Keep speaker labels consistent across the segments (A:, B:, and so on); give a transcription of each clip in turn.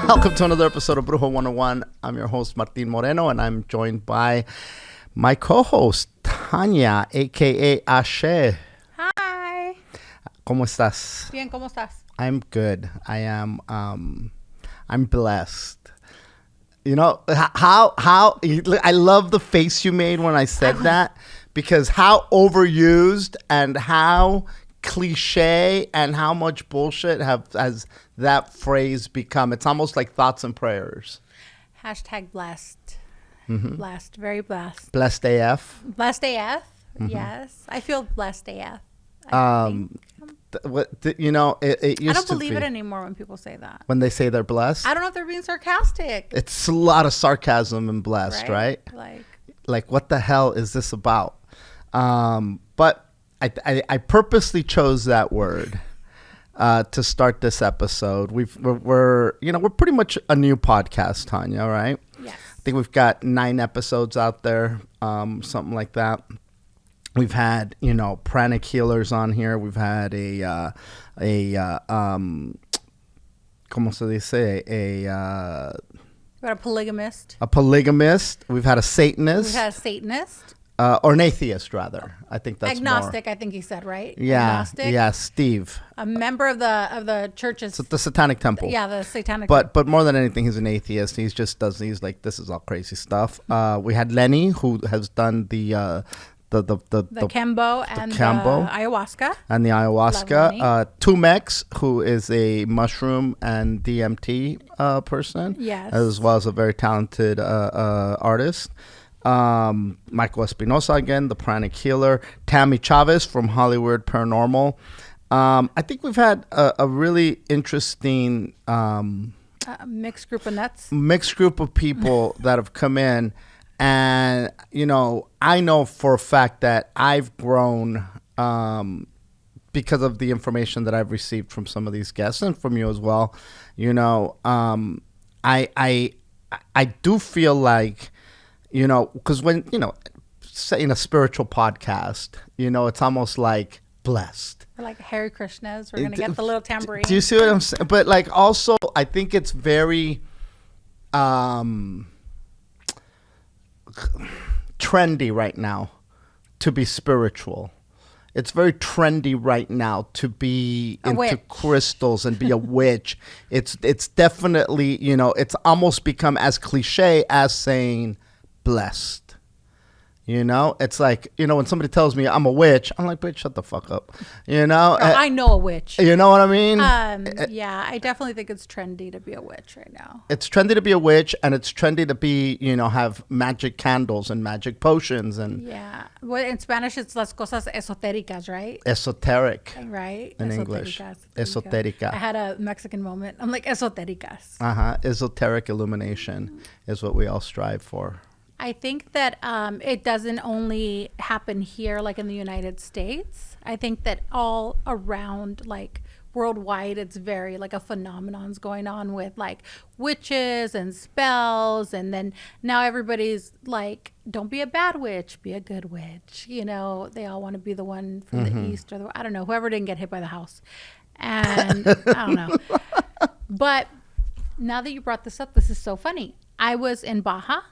A: Welcome to another episode of Brujo 101. I'm your host, Martin Moreno, and I'm joined by my co-host, Thanya, a.k.a. Ashe.
B: Hi.
A: ¿Cómo estás?
B: Bien, ¿cómo estás?
A: I'm good. I am, I'm blessed. You know, how I love the face you made when I said that, because how overused and how cliche and how much bullshit has that phrase become. It's almost like thoughts and prayers.
B: Hashtag blessed. Mm-hmm. Blessed. Very blessed.
A: Blessed AF.
B: Blessed AF. Mm-hmm. Yes. I feel blessed AF.
A: You know, it used
B: I don't
A: to
B: believe
A: be,
B: it anymore when people say that.
A: when they say they're blessed.
B: I don't know if they're being sarcastic.
A: It's a lot of sarcasm and blessed, right? Like what the hell is this about? But I purposely chose that word to start this episode. We're pretty much a new podcast, Thanya, right?
B: Yes.
A: I think we've got 9 episodes out there, something like that. We've had, pranic healers on here. We've had ¿cómo se dice?
B: We had a polygamist.
A: A polygamist. We've had a Satanist.
B: We've had a Satanist.
A: Or an atheist, rather. I think that's
B: agnostic.
A: more.
B: I think he said, right?
A: Yeah,
B: agnostic.
A: yeah, Steve.
B: A member of the church's.
A: The Satanic Temple.
B: Yeah, the Satanic.
A: But more than anything, he's an atheist. He's like, this is all crazy stuff. We had Lenny, who has done the
B: Kembo and the ayahuasca.
A: And the ayahuasca. Tumex, who is a mushroom and DMT person.
B: Yes. As
A: well as a very talented artist. Michael Espinosa again, the pranic healer. Tammy Chavez from Hollywood Paranormal. I think we've had a really interesting
B: mixed group of nuts.
A: Mixed group of people that have come in. And, I know for a fact that I've grown because of the information that I've received from some of these guests and from you as well. I do feel like, because when, say in a spiritual podcast, it's almost like blessed.
B: Or like Hare Krishnas. We're going to get the little tambourine.
A: Do you see what I'm saying? But like also, I think it's very trendy right now to be spiritual. It's very trendy right now to be into crystals and be a witch. It's definitely, it's almost become as cliche as saying blessed. It's like, when somebody tells me I'm a witch, I'm like, bitch, shut the fuck up.
B: I know a witch.
A: You know what I mean?
B: Yeah, I definitely think it's trendy to be a witch right now.
A: It's trendy to be a witch, and it's trendy to be, have magic candles and magic potions. And
B: yeah. Well, in Spanish, it's las cosas esotéricas, right?
A: Esoteric.
B: Right.
A: In English. Esoterica.
B: I had a Mexican moment. I'm like, esotéricas.
A: Esoteric illumination is what we all strive for.
B: I think that it doesn't only happen here, like in the United States. I think that all around, like worldwide, it's very like a phenomenon's going on with like witches and spells. And then now everybody's like, don't be a bad witch, be a good witch. They all want to be the one from the East or I don't know, whoever didn't get hit by the house. And I don't know. But now that you brought this up, this is so funny. I was in Baja.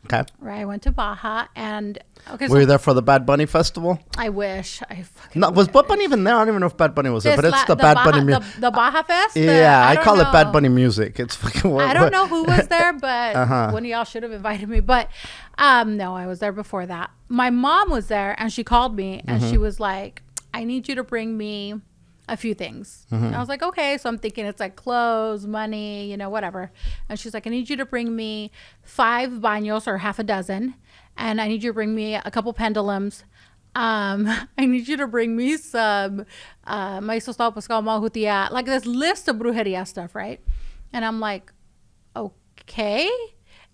A: Okay.
B: Right, I went to Baja and
A: were you there for the Bad Bunny festival?
B: I wish.
A: Was Bad Bunny even there? I don't even know if Bad Bunny was there, but it's the Bad Bunny music.
B: The Baja Fest?
A: Yeah, I call it Bad Bunny music. It's fucking.
B: I don't know who was there, but one of y'all should have invited me. But no, I was there before that. My mom was there and she called me and she was like, I need you to bring me a few things. And I was like, okay. So I'm thinking it's like clothes, money, whatever. And she's like, I need you to bring me 5 baños or half a dozen. And I need you to bring me a couple pendulums. I need you to bring me some maíz tostado, pescado, malhutia, like this list of brujeria stuff, right? And I'm like, okay.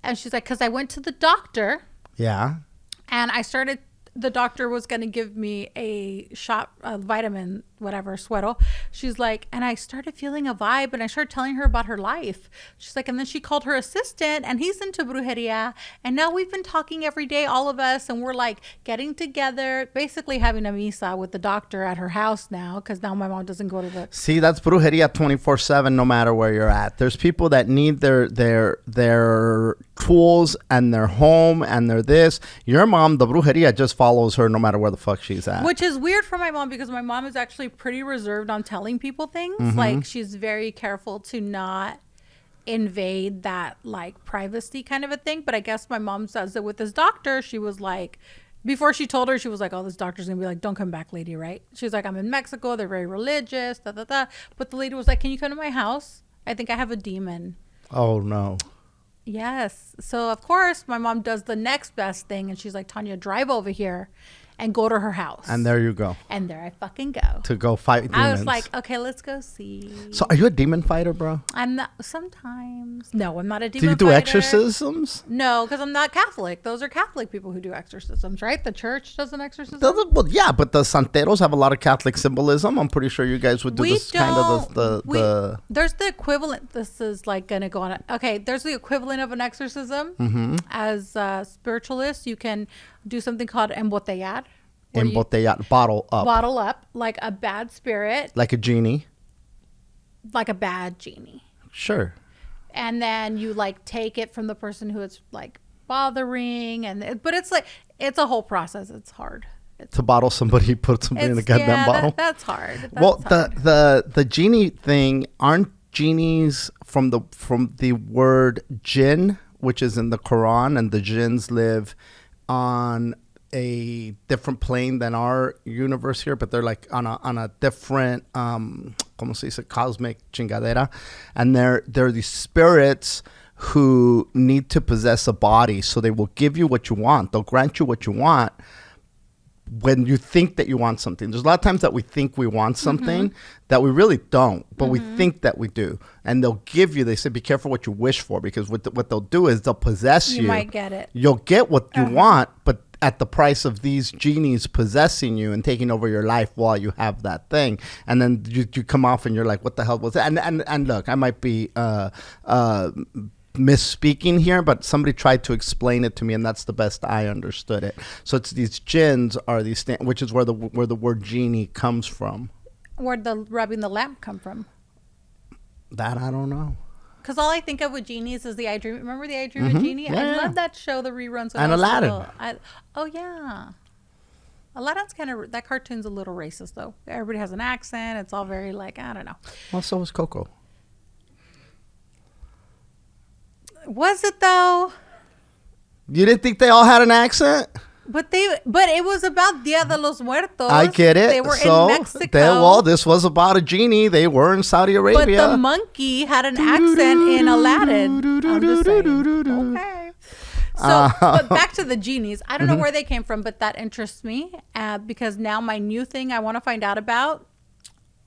B: And she's like, because I went to the doctor.
A: Yeah.
B: And I started the doctor was going to give me a shot, a vitamin, whatever, suero. She's like, and I started feeling a vibe, and I started telling her about her life. She's like, and then she called her assistant, and he's into brujeria. And now we've been talking every day, all of us, and we're like getting together, basically having a misa with the doctor at her house now, because now my mom doesn't go to the...
A: See, that's brujeria 24/7, no matter where you're at. There's people that need their tools and their home and their this. Your mom, the brujeria just follows her no matter where the fuck she's at.
B: Which is weird for my mom, because my mom is actually pretty reserved on telling people things. Like, she's very careful to not invade that like privacy kind of a thing. But I guess my mom says that with this doctor, she was like, before she told her, she was like, oh, this doctor's gonna be like, don't come back, lady, right? She was like, I'm in Mexico, they're very religious, da da da. But the lady was like, can you come to my house? I think I have a demon.
A: Oh no.
B: Yes. So of course my mom does the next best thing, and she's like, Thanya, drive over here and go to her house.
A: And there you go.
B: And there I fucking go.
A: To go fight demons.
B: I was like, okay, let's go see.
A: So are you a demon fighter, bro?
B: I'm not, sometimes. No, I'm not a demon
A: fighter. Do you do exorcisms?
B: No, because I'm not Catholic. Those are Catholic people who do exorcisms, right? The church does an exorcism?
A: Well, yeah, but the santeros have a lot of Catholic symbolism. I'm pretty sure you guys would do this kind of the...
B: There's the equivalent. This is like going to go on. Okay, there's the equivalent of an exorcism.
A: Mm-hmm.
B: As spiritualists, you can do something called embotellar.
A: Bottle up.
B: Bottle up, like a bad spirit.
A: Like a genie.
B: Like a bad genie.
A: Sure.
B: And then you like take it from the person who it's like bothering, but it's like, it's a whole process. It's hard.
A: To bottle somebody, put somebody in a goddamn bottle.
B: That's hard.
A: The genie thing, aren't genies from the word jinn, which is in the Quran, and the jinns live on a different plane than our universe here, but they're like on a different como se dice, cosmic chingadera, and they're these spirits who need to possess a body, so they will give you what you want. They'll grant you what you want when you think that you want something. There's a lot of times that we think we want something that we really don't, but we think that we do. And they'll give you, they say, be careful what you wish for, because what they'll do is they'll possess you.
B: You might get it.
A: You'll get what you want, but at the price of these genies possessing you and taking over your life while you have that thing. And then you come off and you're like, what the hell was that? And look, I might be misspeaking here, but somebody tried to explain it to me, and that's the best I understood it. So it's these jinns are these which is where the word genie comes from.
B: Where'd the rubbing the lamp come from?
A: That I don't know.
B: Because all I think of with genies is the I Dream. Remember the I Dream of Genie?
A: Yeah,
B: I love that show, the reruns.
A: And Aladdin.
B: Oh yeah, Aladdin's kind of, that cartoon's a little racist though. Everybody has an accent. It's all very like, I don't know.
A: Well, so was Coco.
B: Was it though?
A: You didn't think they all had an accent?
B: But it was about Dia de los Muertos.
A: I get it.
B: They were in Mexico.
A: Well, this was about a genie. They were in Saudi Arabia.
B: But the monkey had an accent in Aladdin. I'm just saying. Okay. So, but back to the genies. I don't know where they came from, but that interests me because now my new thing I want to find out about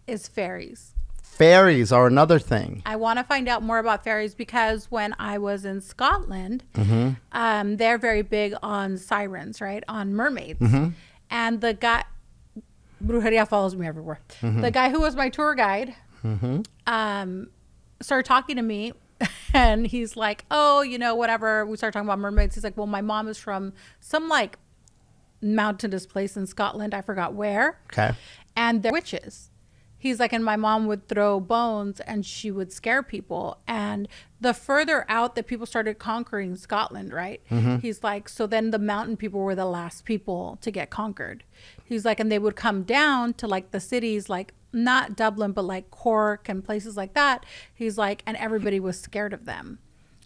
B: is fairies.
A: Fairies are another thing.
B: I want to find out more about fairies because when I was in Scotland, they're very big on sirens, right? On mermaids. And the guy, brujeria follows me everywhere. The guy who was my tour guide started talking to me, and he's like, oh, you know, whatever. We started talking about mermaids. He's like, well, my mom is from some like mountainous place in Scotland. I forgot where.
A: Okay.
B: And they're witches. He's like, and my mom would throw bones and she would scare people. And the further out that people started conquering Scotland, right? He's like, so then the mountain people were the last people to get conquered. He's like, and they would come down to like the cities, like not Dublin, but like Cork and places like that. He's like, and everybody was scared of them.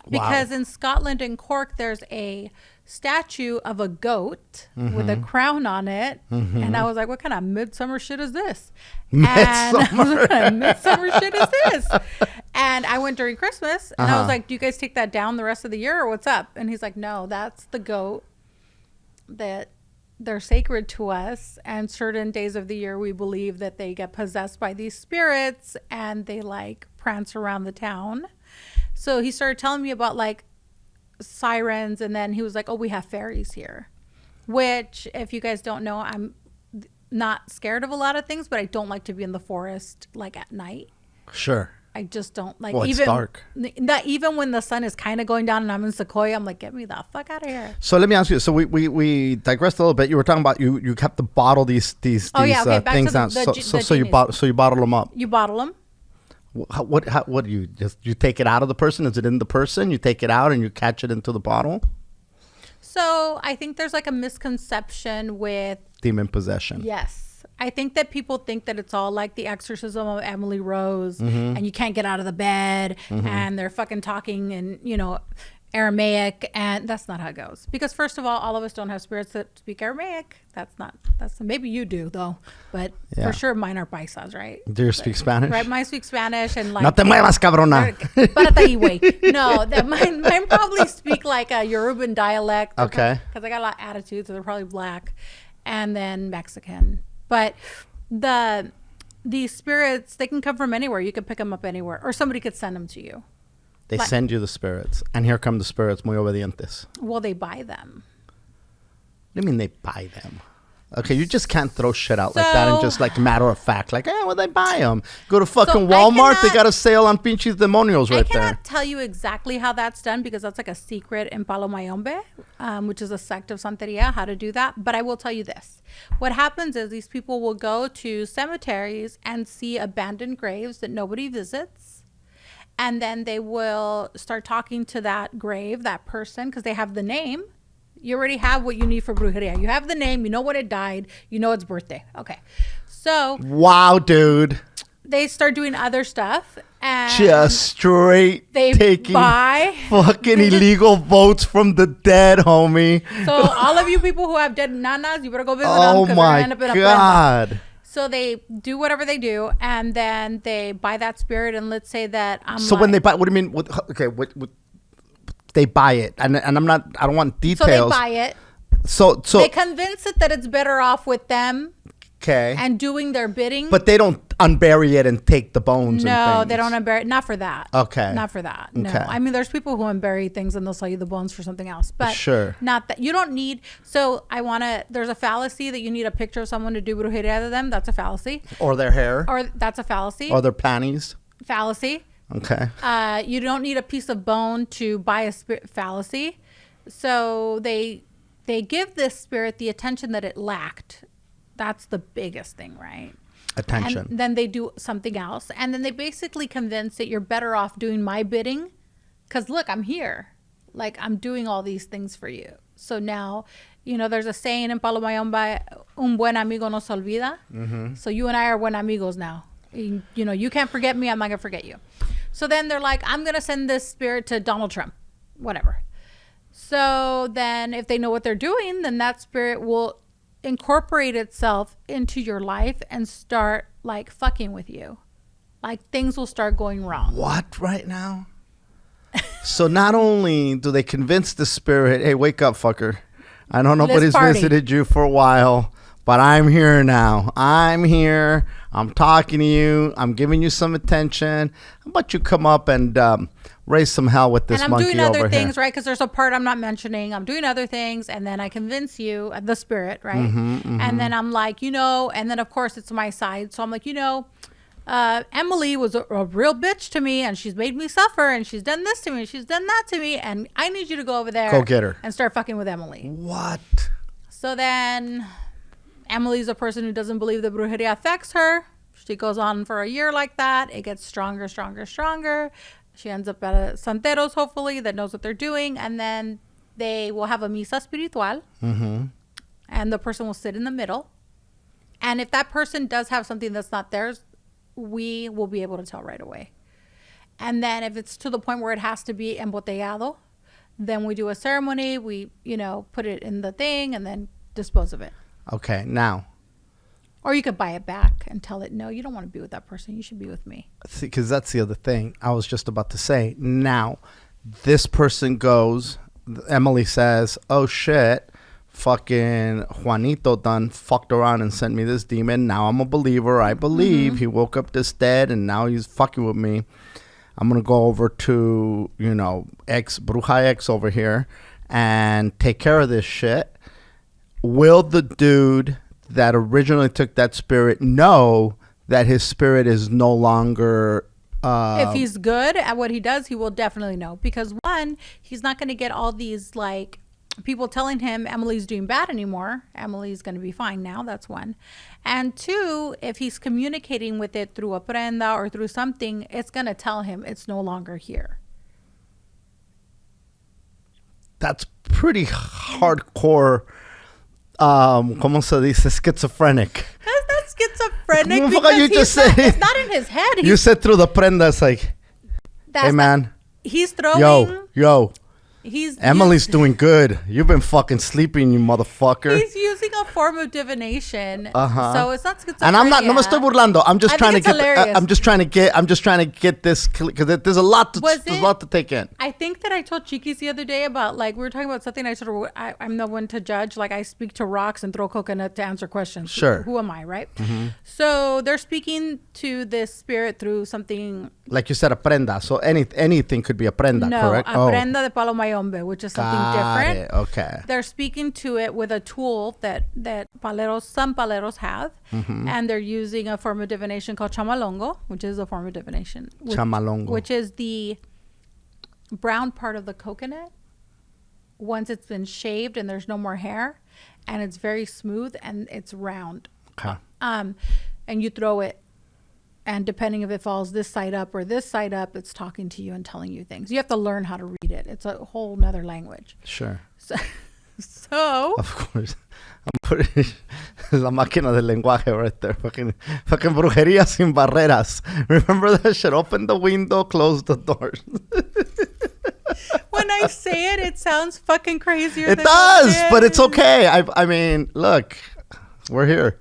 B: Because in Scotland and Cork, there's a statue of a goat with a crown on it. And I was like, what kind of midsummer shit is this? Midsummer shit is this? And I went during Christmas and I was like, do you guys take that down the rest of the year or what's up? And he's like, no, that's the goat that they're sacred to us. And certain days of the year, we believe that they get possessed by these spirits and they like prance around the town. So he started telling me about like sirens, and then he was like, oh, we have fairies here. Which, if you guys don't know, I'm not scared of a lot of things, but I don't like to be in the forest like at night.
A: Sure.
B: I just don't like.
A: Well, it's
B: even
A: dark.
B: Not even when the sun is kind of going down and I'm in Sequoia, I'm like, get me the fuck out of here.
A: So let me ask you. So we digressed a little bit. You were talking about you kept to bottle these things down. So you bottle them up.
B: You bottle them.
A: What do you take it out of the person? Is it in the person? You take it out and you catch it into the bottle?
B: So I think there's like a misconception with
A: demon possession.
B: Yes. I think that people think that it's all like the exorcism of Emily Rose and you can't get out of the bed and they're fucking talking in, Aramaic, and that's not how it goes. Because first of all of us don't have spirits that speak Aramaic. Maybe you do though, but for sure mine are paisas, right?
A: Do you speak Spanish?
B: Right, mine speak Spanish and like.
A: No te muevas, cabrona.
B: No, mine probably speak like a Yoruban dialect.
A: Okay.
B: Because I got a lot of attitudes, so they're probably black, and then Mexican. But these spirits, they can come from anywhere. You can pick them up anywhere, or somebody could send them to you.
A: They send you the spirits, and here come the spirits, muy obedientes.
B: Well, they buy them.
A: What do you mean they buy them? Okay, you just can't throw shit out like that and just like matter of fact, like, well, they buy them. Go to fucking Walmart, they got a sale on pinches demonios right there.
B: I cannot tell you exactly how that's done because that's like a secret in Palo Mayombe, which is a sect of Santeria, how to do that. But I will tell you this. What happens is these people will go to cemeteries and see abandoned graves that nobody visits. And then they will start talking to that grave, that person, because they have the name. You already have what you need for brujeria. You have the name. You know when it died. You know its birthday. Okay. So.
A: Wow, dude.
B: They start doing other stuff. And
A: just straight taking fucking illegal votes from the dead, homie.
B: So all of you people who have dead nanas, you better go visit them.
A: Oh my God.
B: So they do whatever they do, and then they buy that spirit. And let's say that
A: when they buy, what do you mean? Okay, what they buy it, and I'm not. I don't want details.
B: So they buy it.
A: So
B: they convince it that it's better off with them.
A: Okay.
B: And doing their bidding.
A: But they don't unbury it and take the bones.
B: No, they don't unbury it. Not for that.
A: Okay.
B: Not for that. No.
A: Okay.
B: I mean, there's people who unbury things and they'll sell you the bones for something else. But
A: sure.
B: Not that. You don't need. So there's a fallacy that you need a picture of someone to do brujeria to them. That's a fallacy.
A: Or their hair.
B: Or that's a fallacy.
A: Or their panties.
B: Fallacy.
A: Okay.
B: You don't need a piece of bone to buy a spirit. Fallacy. So they give this spirit the attention that it lacked. That's the biggest thing, right?
A: Attention.
B: And then they do something else. And then they basically convince that you're better off doing my bidding. Because look, I'm here. Like, I'm doing all these things for you. So now, there's a saying in Palo Mayombe, un buen amigo no se olvida. Mm-hmm. So you and I are buen amigos now. You can't forget me. I'm not going to forget you. So then they're like, I'm going to send this spirit to Donald Trump. Whatever. So then if they know what they're doing, then that spirit will incorporate itself into your life and start like fucking with you. Like things will start going wrong.
A: What right now? So not only do they convince the spirit, hey, wake up, fucker. I know nobody's visited you for a while, but I'm here now. I'm here. I'm talking to you. I'm giving you some attention. How about you come up and raise some hell with this monkey over here?
B: And I'm doing other things, right? Because there's a part I'm not mentioning. I'm doing other things, and then I convince you, the spirit, right?
A: Mm-hmm, mm-hmm.
B: And then I'm like, and then of course it's my side. So I'm like, Emily was a real bitch to me, and she's made me suffer, and she's done this to me, and she's done that to me, and I need you to go over there.
A: Go get her.
B: And start fucking with Emily.
A: What?
B: So then Emily's a person who doesn't believe the brujeria affects her. She goes on for a year like that. It gets stronger, stronger, stronger. She ends up at a santeros, hopefully, that knows what they're doing. And then they will have a misa espiritual.
A: Mm-hmm.
B: And the person will sit in the middle. And if that person does have something that's not theirs, we will be able to tell right away. And then if it's to the point where it has to be embotellado, then we do a ceremony. We, put it in the thing and then dispose of it.
A: Okay, now.
B: Or you could buy it back and tell it, no, you don't want to be with that person. You should be with me.
A: See, because that's the other thing I was just about to say. Now, this person goes, Emily says, oh shit, fucking Juanito done fucked around and sent me this demon. Now I'm a believer. I believe he woke up this dead and now he's fucking with me. I'm going to go over to, Bruja X over here and take care of this shit. will the dude that originally took that spirit know that his spirit is no longer...
B: if he's good at what he does, he will definitely know. Because one, he's not going to get all these like people telling him Emily's doing bad anymore. Emily's going to be fine now. That's one. And two, if he's communicating with it through a prenda or through something, it's going to tell him it's no longer here.
A: That's pretty hardcore. ¿Cómo se dice? Schizophrenic.
B: That's not schizophrenic.
A: You just said
B: it's not in his head.
A: You said through the prenda. It's like, hey man,
B: he's throwing.
A: Yo. Emily's doing good. You've been fucking sleeping, you motherfucker.
B: He's using a form of divination. So it's not schizophrenia.
A: And no me estoy burlando. I'm just trying to get. I'm just trying to get this because there's a lot to take in.
B: I think that I told Chiki the other day about like we were talking about something. I said I'm the one to judge. Like I speak to rocks and throw coconut to answer questions.
A: Sure.
B: Who am I, right? Mm-hmm. So they're speaking to this spirit through something.
A: Like you said, a prenda. So anything could be a prenda, correct?
B: No, a prenda de palo mayombe, which is something different.
A: Okay.
B: They're speaking to it with a tool that some paleros have, and they're using a form of divination called chamalongo, which is a form of divination. Which is the brown part of the coconut. Once it's been shaved and there's no more hair, and it's very smooth and it's round.
A: Okay.
B: And you throw it. And depending if it falls this side up or this side up, it's talking to you and telling you things. You have to learn how to read it. It's a whole nother language.
A: Sure.
B: So
A: of course. I'm putting la máquina del lenguaje right there. Fucking brujería sin barreras. Remember that shit? Open the window, close the doors.
B: When I say it, it sounds fucking crazier.
A: It does, but it's okay. I mean, look, we're here.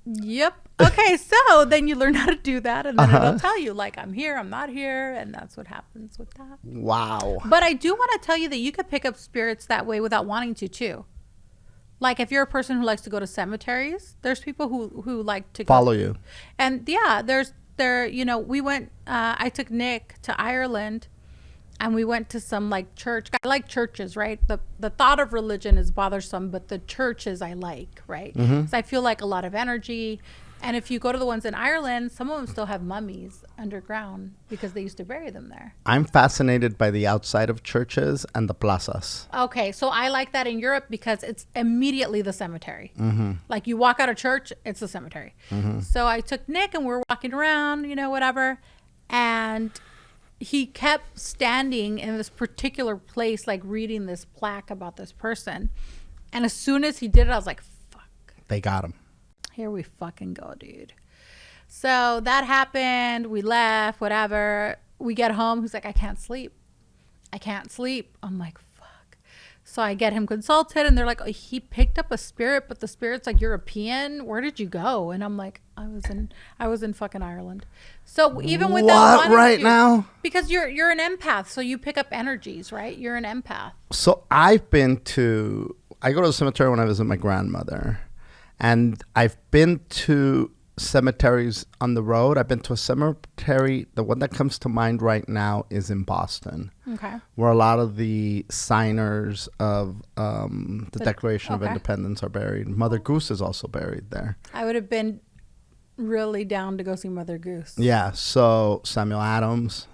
B: Yep. Okay, so then you learn how to do that, and then it'll tell you, like, I'm here, I'm not here, and that's what happens with that.
A: Wow.
B: But I do want to tell you that you could pick up spirits that way without wanting to, too. Like, if you're a person who likes to go to cemeteries, there's people who like to
A: follow you.
B: And, yeah, we went, I took Nick to Ireland, and we went to some, like, church. I like churches, right? The thought of religion is bothersome, but the churches I like, right? Because I feel like a lot of energy. And if you go to the ones in Ireland, some of them still have mummies underground because they used to bury them there.
A: I'm fascinated by the outside of churches and the plazas.
B: Okay, so I like that in Europe because it's immediately the cemetery.
A: Mm-hmm.
B: Like you walk out of church, it's the cemetery.
A: Mm-hmm.
B: So I took Nick and we're walking around, whatever. And he kept standing in this particular place, like reading this plaque about this person. And as soon as he did it, I was like, fuck.
A: They got him.
B: Here we fucking go, dude. So that happened. We left, whatever. We get home. He's like, I can't sleep. I'm like, fuck. So I get him consulted and they're like, oh, he picked up a spirit, but the spirit's like European. Where did you go? And I'm like, I was in fucking Ireland. So even with that
A: right now?
B: Because you're an empath, so you pick up energies, right? You're an empath.
A: So I go to the cemetery when I visit my grandmother. And I've been to cemeteries on the road. I've been to a cemetery. The one that comes to mind right now is in Boston.
B: Okay.
A: Where a lot of the signers of the Declaration of Independence are buried. Mother Goose is also buried there.
B: I would have been really down to go see Mother Goose.
A: Yeah. So Samuel Adams.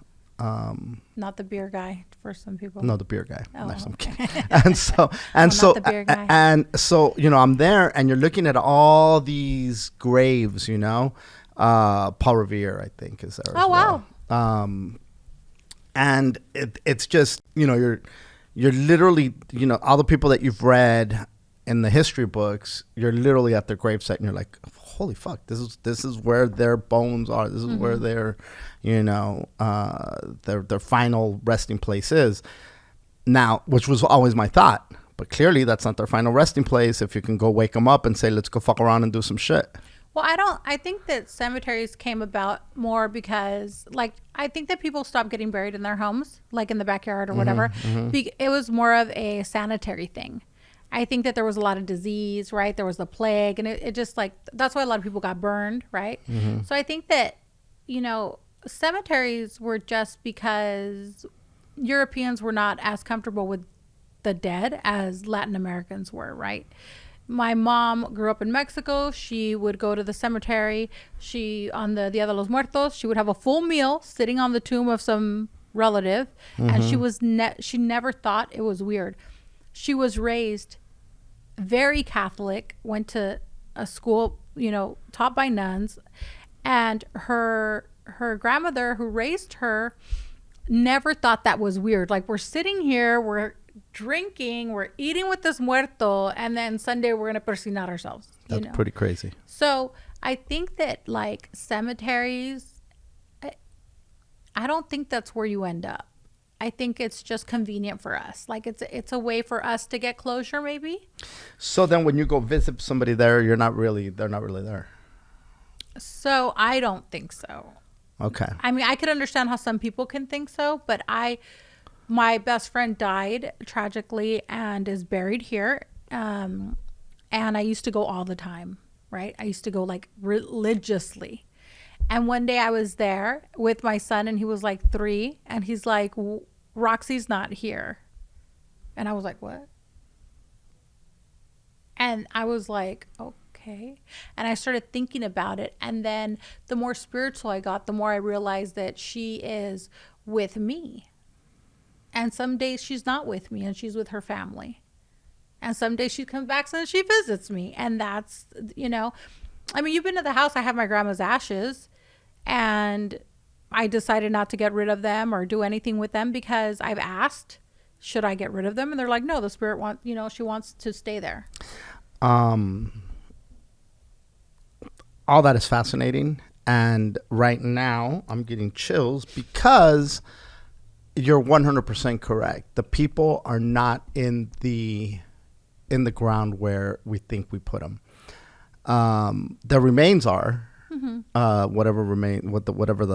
B: Not the beer guy for some people.
A: No, the beer guy.
B: Oh,
A: no, I'm
B: okay.
A: kidding. And so
B: not the beer guy.
A: I'm there and you're looking at all these graves, Paul Revere, I think, is there.
B: Oh,
A: as well. And it's just, you're literally, all the people that you've read in the history books, you're literally at their gravesite and you're like, holy fuck, this is where their bones are. This is where their their final resting place is. Now, which was always my thought, but clearly that's not their final resting place. If you can go wake them up and say, let's go fuck around and do some shit.
B: Well, I think that cemeteries came about more because, like, I think that people stopped getting buried in their homes, like in the backyard or whatever. It was more of a sanitary thing. I think that there was a lot of disease, right? There was the plague, and it just, like, that's why a lot of people got burned, right? So I think that, cemeteries were just because Europeans were not as comfortable with the dead as Latin Americans were, right? My mom grew up in Mexico. She would go to the cemetery. On the Dia de los Muertos, she would have a full meal sitting on the tomb of some relative. And she never thought it was weird. She was raised very Catholic, went to a school, taught by nuns. And her grandmother who raised her never thought that was weird. Like, we're sitting here, we're drinking, we're eating with this muerto, and then Sunday we're going to persinar ourselves.
A: That's pretty crazy.
B: So I think that, like, cemeteries, I don't think that's where you end up. I think it's just convenient for us. Like, it's a way for us to get closure, maybe.
A: So then when you go visit somebody there, they're not really there.
B: So I don't think so.
A: Okay.
B: I mean, I could understand how some people can think so, but my best friend died tragically and is buried here. And I used to go all the time, right? I used to go like religiously. And one day I was there with my son and he was like 3 and he's like, Roxy's not here. And I was like, what? And I was like, okay. And I started thinking about it. And then the more spiritual I got, the more I realized that she is with me. And some days she's not with me and she's with her family. And some days she comes back and she visits me. And that's, I mean, you've been to the house. I have my grandma's ashes. And I decided not to get rid of them or do anything with them because I've asked, should I get rid of them? And they're like, no, the spirit she wants to stay there.
A: All that is fascinating. And right now I'm getting chills because you're 100% correct. The people are not in the ground where we think we put them. The remains are, whatever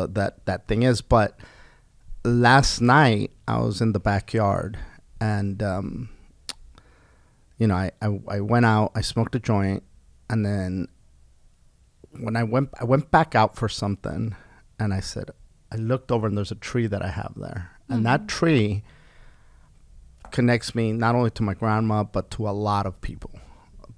A: that thing is. But last night I was in the backyard and, I went out, I smoked a joint, and then when I went back out for something, and I looked over and there's a tree that I have there. And that tree connects me not only to my grandma, but to a lot of people.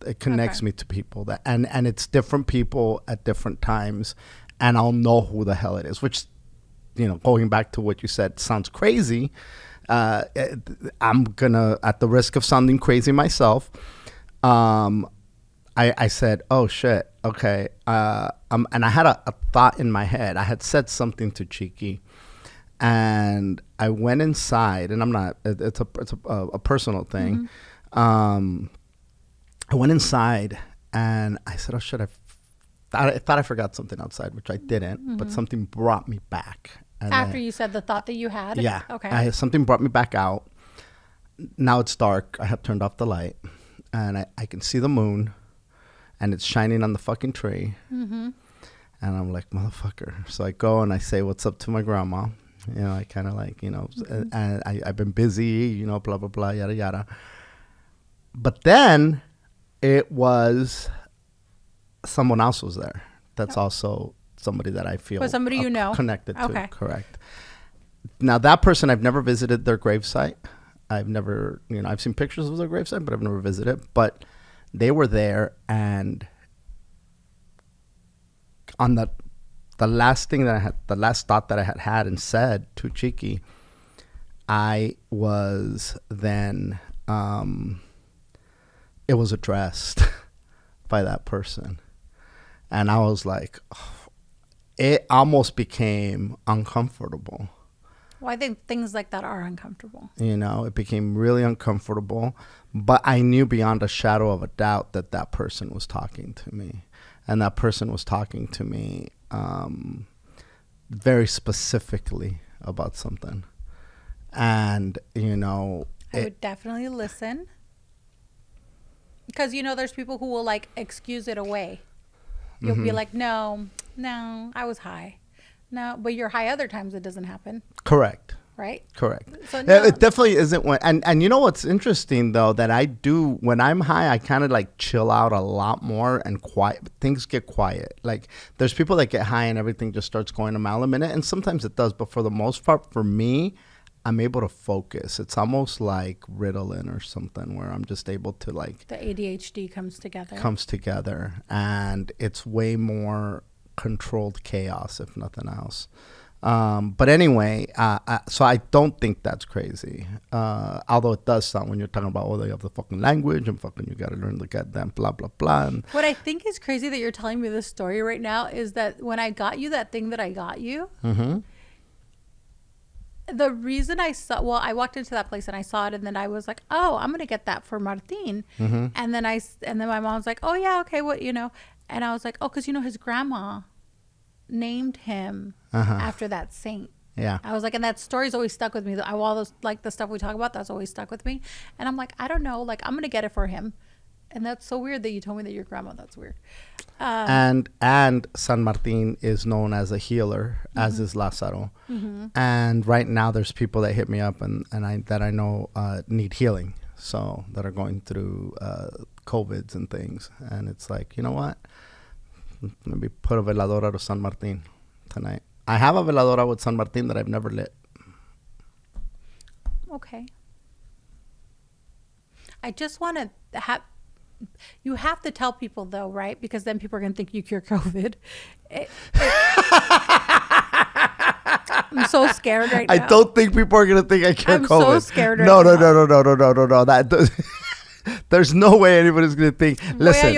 A: It connects me to people and it's different people at different times. And I'll know who the hell it is, which, going back to what you said, sounds crazy. I'm gonna, at the risk of sounding crazy myself, I said, oh shit. Okay. And I had a thought in my head. I had said something to Chiki and I went inside and it's a personal thing. I went inside and I said, oh shit. I thought I forgot something outside, which I didn't, but something brought me back. And
B: after you said the thought that you had?
A: Yeah.
B: Okay.
A: Something brought me back out. Now it's dark. I have turned off the light and I can see the moon and it's shining on the fucking tree. And I'm like, motherfucker. So I go and I say, what's up to my grandma? I kind of like, and I've been busy, blah, blah, blah, yada, yada. But then it was someone else was there. That's also somebody that I feel
B: somebody
A: connected to.
B: Okay.
A: Correct. Now that person, I've never visited their gravesite. I've never, I've seen pictures of their gravesite, but I've never visited. But they were there, and on the last thing that I had, the last thought that I had and said to Chiki, I was then, it was addressed by that person. And I was like, oh, it almost became uncomfortable.
B: Well, I think things like that are uncomfortable.
A: It became really uncomfortable. But I knew beyond a shadow of a doubt that person was talking to me. And that person was talking to me very specifically about something. And,
B: I would definitely listen. Because, there's people who will, like, excuse it away. You'll be like, no, I was high. No, but you're high other times it doesn't happen.
A: Correct.
B: Right?
A: Correct.
B: So no.
A: It definitely isn't when, and you know what's interesting though, that I do when I'm high, I kind of like chill out a lot more and quiet. Things get quiet. Like there's people that get high and everything just starts going a mile a minute, and sometimes it does, but for the most part, for me, I'm able to focus. It's almost like Ritalin or something, where I'm just able to like
B: the ADHD comes together,
A: and it's way more controlled chaos, if nothing else. But anyway, so I don't think that's crazy. Although it does sound, when you're talking about, oh, you have the fucking language and fucking you got to learn the goddamn blah, blah, blah. And
B: what I think is crazy that you're telling me this story right now is that when I got you that thing that I got you, the reason I walked into that place and I saw it, and then I was like, oh, I'm going to get that for Martin. And then my mom's like, oh yeah, okay, what, you know, and I was like, oh, because you know his grandma named him after that saint.
A: Yeah.
B: I was like, and that story's always stuck with me. All those, like the stuff we talk about, that's always stuck with me. And I'm like, I don't know, like I'm gonna get it for him. And that's so weird that you told me that your grandma. That's weird.
A: And San Martin is known as a healer, as is Lázaro. And right now there's people that hit me up and I know need healing, so that are going through COVIDs and things. And it's like, you know what? Maybe put a veladora to San Martin tonight. I have a veladora with San Martin that I've never lit.
B: Okay. I just want to have... You have to tell people, though, right? Because then people are going to think you cure COVID. I'm so scared right now.
A: I don't think people are going to think I cure COVID.
B: I'm so scared right
A: now. No. That there's no way anybody's going to think. Listen,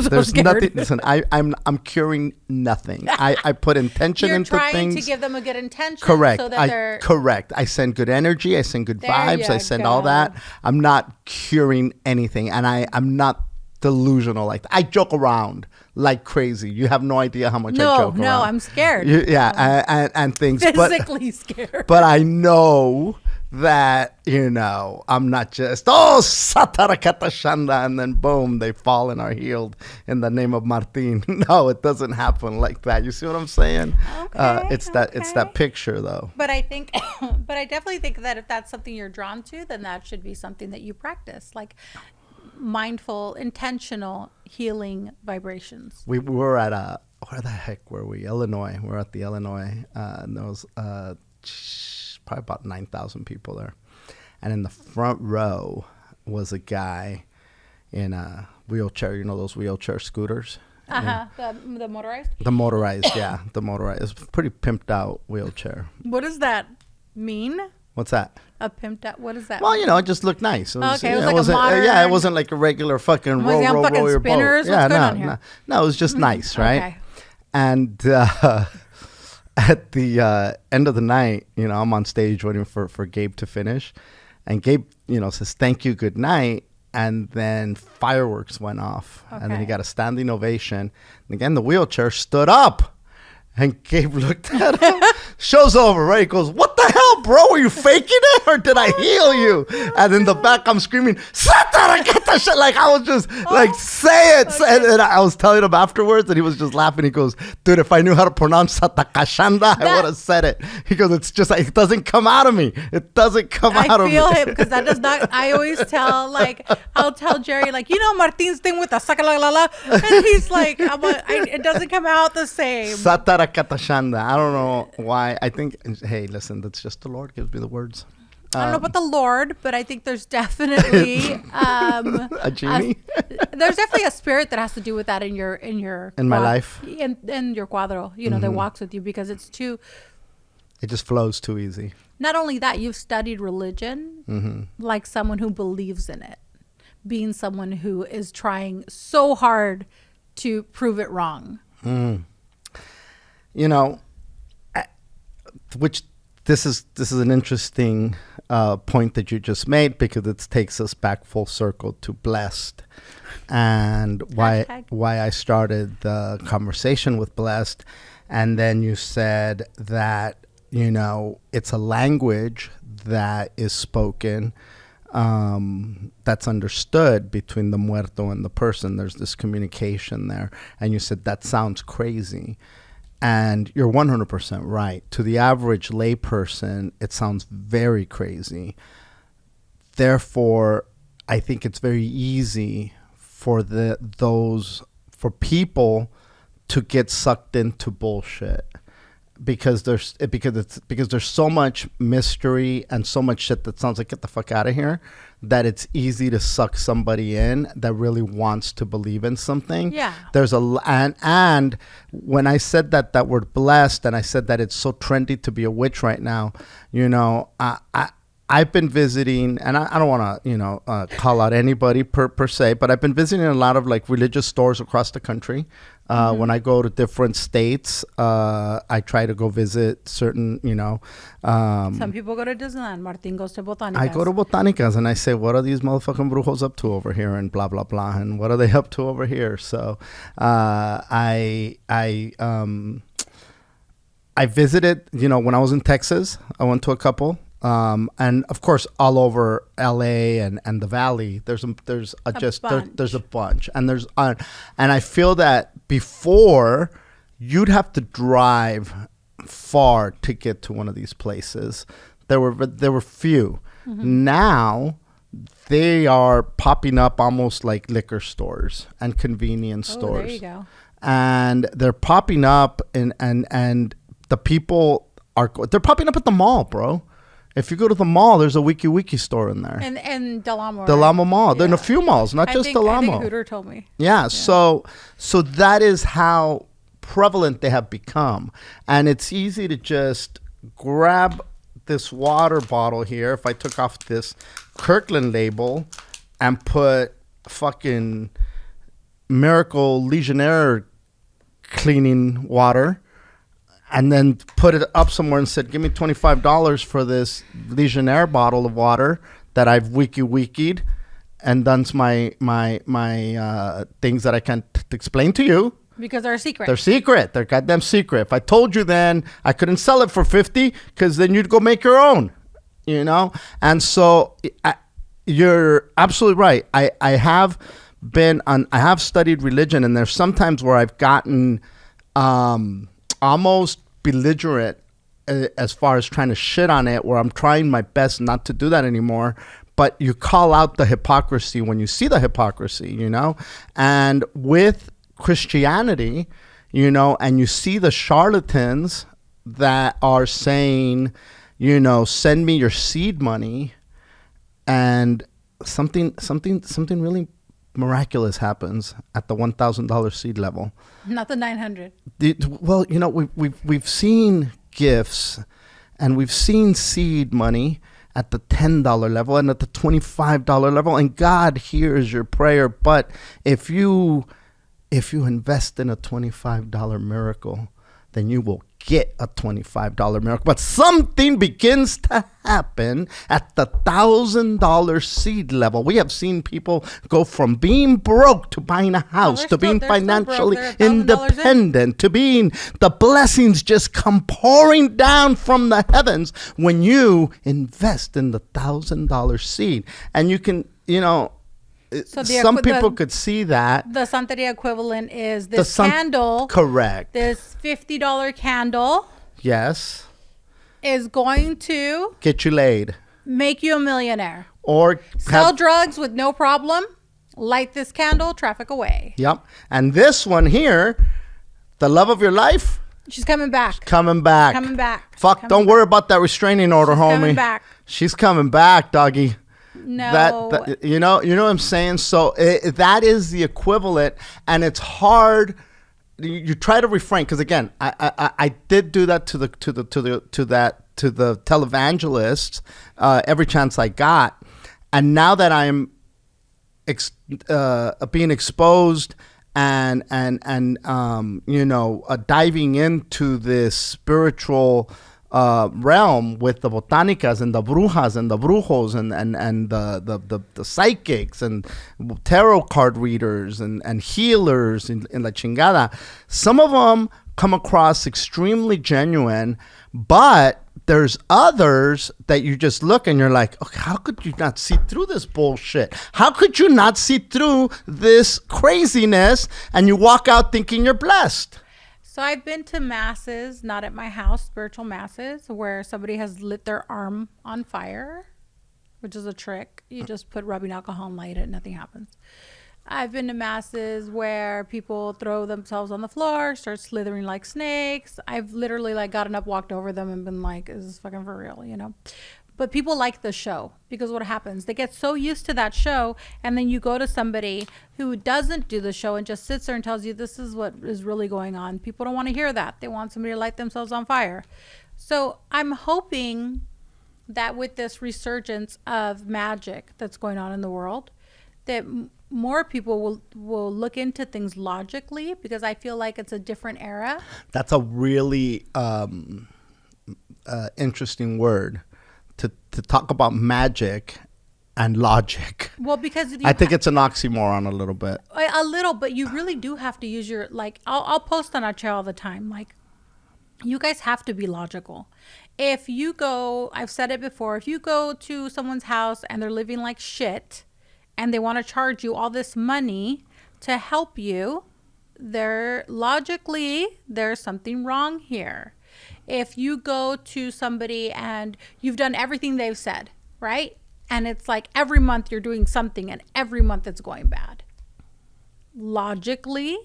A: there's nothing. Listen, I'm curing nothing. I put intention into things.
B: You're trying to give them a good intention.
A: Correct.
B: So that
A: correct. I send good energy. I send good vibes. I send all that. I'm not curing anything, and I'm not delusional like that. I joke around like crazy. You have no idea how much I joke around.
B: No, I'm scared.
A: And things.
B: Physically scared.
A: But I know that, you know, I'm not just, Satarakata Shanda, and then boom, they fall and are healed in the name of Martin. No, it doesn't happen like that. You see what I'm saying?
B: Okay,
A: it's that picture, though.
B: But I think, but I definitely think that if that's something you're drawn to, then that should be something that you practice, like mindful, intentional healing vibrations.
A: We were at where the heck were we? Illinois. We're at the Illinois, and there was probably about 9,000 people there. And in the front row was a guy in a wheelchair, you know, those wheelchair scooters?
B: The motorized?
A: The motorized, yeah. The motorized. It's a pretty pimped out wheelchair.
B: What does that mean?
A: What's that?
B: A pimped out? What is that?
A: Well, you know, it just looked nice.
B: It was like a modern...
A: it wasn't like a regular fucking roll your boat. Yeah, no, it was just nice, right? Okay. And at the end of the night, you know, I'm on stage waiting for Gabe to finish. And Gabe, you know, says, thank you, good night. And then fireworks went off. Okay. And then he got a standing ovation. And again, the wheelchair stood up. And Gabe looked at him. Show's over, right? He goes, what the hell, bro? Were you faking it? Or did I heal you? And in the back, I'm screaming, like I was just like, say it. Okay. And I was telling him afterwards, and he was just laughing. He goes, dude, if I knew how to pronounce Satakashanda, I would have said it. He goes, it's just, it doesn't come out of me. It doesn't come out of me.
B: I feel him, because that does not, I always tell, like, I'll tell Jerry, like, you know Martin's thing with the sakalalala? And he's like, it doesn't come out the same.
A: Satarakatashanda. I don't know why. I think, hey, listen, that's just the Lord gives me the words.
B: I don't know about the Lord, but I think there's definitely
A: a genie.
B: There's definitely a spirit that has to do with that in
A: my life,
B: in your cuadro. You know, that walks with you, because it's too.
A: It just flows too easy.
B: Not only that, you've studied religion like someone who believes in it, being someone who is trying so hard to prove it wrong.
A: You know, which this is an interesting point that you just made, because it takes us back full circle to Blessed, and why I started the conversation with Blessed. And then you said that, you know, it's a language that is spoken, that's understood between the muerto and the person. There's this communication there. And you said that sounds crazy. And you're 100% right. To the average layperson, it sounds very crazy. Therefore, I think it's very easy for people to get sucked into bullshit, because there's so much mystery and so much shit that sounds like get the fuck out of here, that it's easy to suck somebody in that really wants to believe in something.
B: Yeah.
A: There's and when I said that we're blessed, and I said that it's so trendy to be a witch right now, I've been visiting, and I don't want to, call out anybody per se, but I've been visiting a lot of like religious stores across the country. When I go to different states, I try to go visit certain,
B: some people go to Disneyland. Martin goes to Botanicas.
A: I go to Botanicas and I say, what are these motherfucking brujos up to over here, and blah, blah, blah, and what are they up to over here? So I visited, when I was in Texas, I went to a couple. And of course, all over LA and the Valley, there's a bunch, and and I feel that before you'd have to drive far to get to one of these places. There were few. Mm-hmm. Now they are popping up almost like liquor stores and convenience stores.
B: There you go.
A: And they're popping up, and the people they're popping up at the mall, bro. If you go to the mall, there's a Wiki store in there.
B: And Del Amo.
A: Del Amo Mall. Yeah. There are a few malls, not just Del Amo.
B: I think Hooter told me.
A: Yeah. So that is how prevalent they have become. And it's easy to just grab this water bottle here. If I took off this Kirkland label and put fucking Miracle Legionnaire cleaning water, and then put it up somewhere and said, give me $25 for this Legionnaire bottle of water that I've wiki'd and done my things that I can't explain to you.
B: Because they're secret.
A: They're secret. They're goddamn secret. If I told you then, I couldn't sell it for $50 because then you'd go make your own, And so you're absolutely right. I have studied religion, and there's sometimes where I've gotten almost belligerent as far as trying to shit on it, where I'm trying my best not to do that anymore. But you call out the hypocrisy when you see the hypocrisy, And with Christianity, and you see the charlatans that are saying, send me your seed money, and something really miraculous happens at the $1,000 seed level.
B: Not the 900.
A: Well, we've seen gifts, and we've seen seed money at the $10 level and at the $25 level, and God hears your prayer. But if you invest in a $25 miracle, then you will get a $25 miracle. But something begins to happen at the $1,000 seed level. We have seen people go from being broke to buying a house, to being financially independent, to being the blessings just come pouring down from the heavens when you invest in the $1,000 seed. And you can, so some people could see that.
B: The Santeria equivalent is this candle.
A: Correct.
B: This $50 candle.
A: Yes.
B: Is going to
A: get you laid.
B: Make you a millionaire.
A: Or
B: sell drugs with no problem. Light this candle, traffic away.
A: Yep. And this one here, the love of your life.
B: She's coming back.
A: Coming back. Don't worry about that restraining order, homie. Coming back. She's coming back, doggy.
B: No,
A: that you know what I'm saying. So that is the equivalent, and it's hard. You try to refrain, because again, I did do that to the televangelists every chance I got, and now that I'm being exposed and diving into this spiritual realm with the botanicas and the brujas and the brujos and the psychics and tarot card readers and healers in la chingada. Some of them come across extremely genuine, but there's others that you just look and you're like, okay, how could you not see through this bullshit? How could you not see through this craziness? And you walk out thinking you're blessed.
B: So I've been to masses, not at my house, spiritual masses, where somebody has lit their arm on fire, which is a trick. You just put rubbing alcohol and light it, nothing happens. I've been to masses where people throw themselves on the floor, start slithering like snakes. I've literally like gotten up, walked over them and been like, is this fucking for real, you know? But people like the show because what happens, they get so used to that show, and then you go to somebody who doesn't do the show and just sits there and tells you this is what is really going on. People don't want to hear that. They want somebody to light themselves on fire. So I'm hoping that with this resurgence of magic that's going on in the world, that more people will look into things logically, because I feel like it's a different era.
A: That's a really interesting word to talk about magic and logic.
B: Well, because
A: I think it's an oxymoron a little bit.
B: A little, but you really do have to use your, like, I'll post on our channel all the time, like, you guys have to be logical. If you go, I've said it before, if you go to someone's house and they're living like shit and they want to charge you all this money to help you, there's something wrong here. If you go to somebody and you've done everything they've said, right? And it's like every month you're doing something and every month it's going bad. Logically,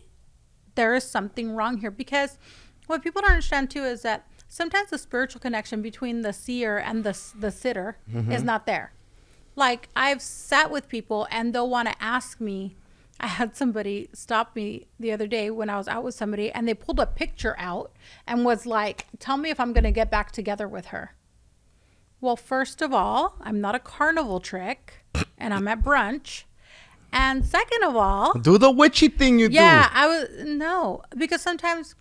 B: there is something wrong here, because what people don't understand too is that sometimes the spiritual connection between the seer and the sitter is not there. Like, I've sat with people and they'll want to ask me. I had somebody stop me the other day when I was out with somebody, and they pulled a picture out and was like, tell me if I'm going to get back together with her. Well, first of all, I'm not a carnival trick and I'm at brunch. And second of all,
A: do the witchy thing you do.
B: Yeah, no, because sometimes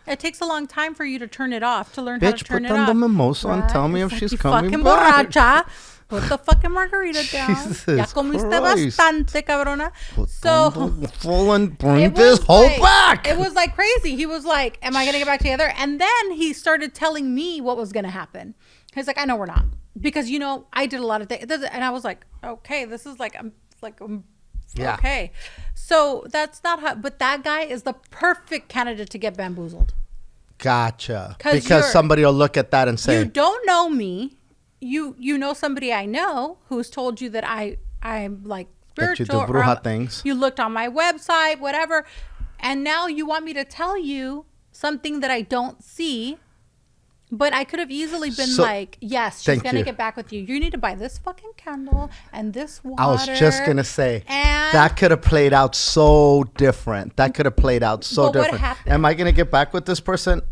B: it takes a long time for you to turn it off, to learn how to turn it off.
A: Bitch, put on the mimosa and tell me if she's coming back.
B: Borracha. Put the fucking margarita down. Ya comiste bastante, cabrona. So,
A: full and bring this whole back.
B: It was like crazy. He was like, am I going to get back together? And then he started telling me what was going to happen. He's like, I know we're not. Because, you know, I did a lot of things. And I was like, okay, this is like,
A: yeah.
B: Okay. So that's not how, but that guy is the perfect candidate to get bamboozled.
A: Gotcha. Because somebody will look at that and say,
B: you don't know me. You know somebody I know who's told you that I'm like spiritual.
A: That you do bruja things.
B: You looked on my website, whatever. And now you want me to tell you something that I don't see. But I could have easily been like, yes, she's going to get back with you. You need to buy this fucking candle and this water.
A: I was just going to say, that could have played out so different. What happened? Am I going to get back with this person?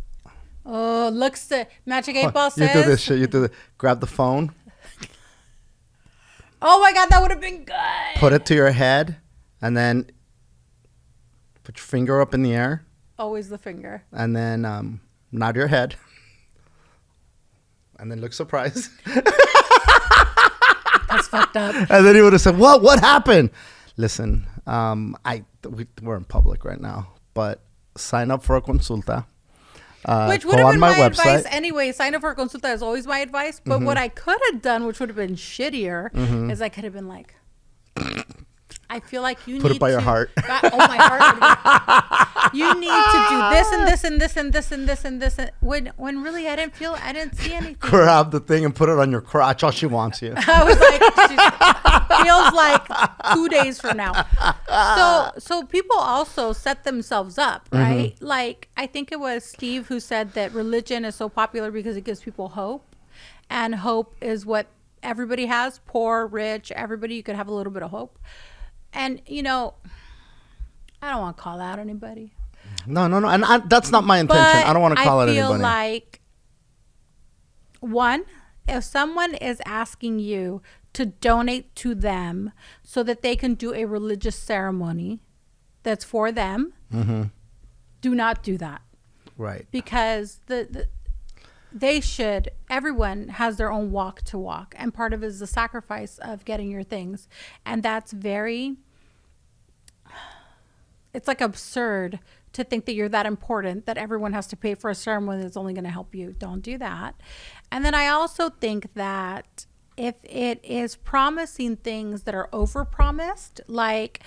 B: Oh, looks the Magic 8 Ball says.
A: You do this shit. You do this. Grab the phone.
B: Oh my God, that would have been good.
A: Put it to your head and then put your finger up in the air.
B: Always the finger.
A: And then nod your head. And then look surprised.
B: That's fucked up.
A: And then he would have said, what happened? Listen, we're in public right now, but sign up for a consulta.
B: Which would have been my advice anyway. Sign up for a consulta is always my advice. But what I could have done, which would have been shittier, is I could have been like, I feel like you
A: put
B: need
A: it by your heart.
B: My heart. You need to do this and this and this and this and this and this. And when really I didn't see anything.
A: Grab the thing and put it on your crotch. All she wants you.
B: I was like, feels like 2 days from now. So people also set themselves up, right? Like, I think it was Steve who said that religion is so popular because it gives people hope. And hope is what everybody has, poor, rich, everybody. You could have a little bit of hope. And, you know, I don't want to call out anybody.
A: No. And that's not my intention. I don't want to call out anybody. I feel
B: like, one, if someone is asking you to donate to them so that they can do a religious ceremony that's for them, do not do that.
A: Right.
B: Because everyone has their own walk to walk. And part of it is the sacrifice of getting your things. And that's it's like absurd to think that you're that important that everyone has to pay for a ceremony that's only going to help you. Don't do that. And then I also think that if it is promising things that are overpromised, like,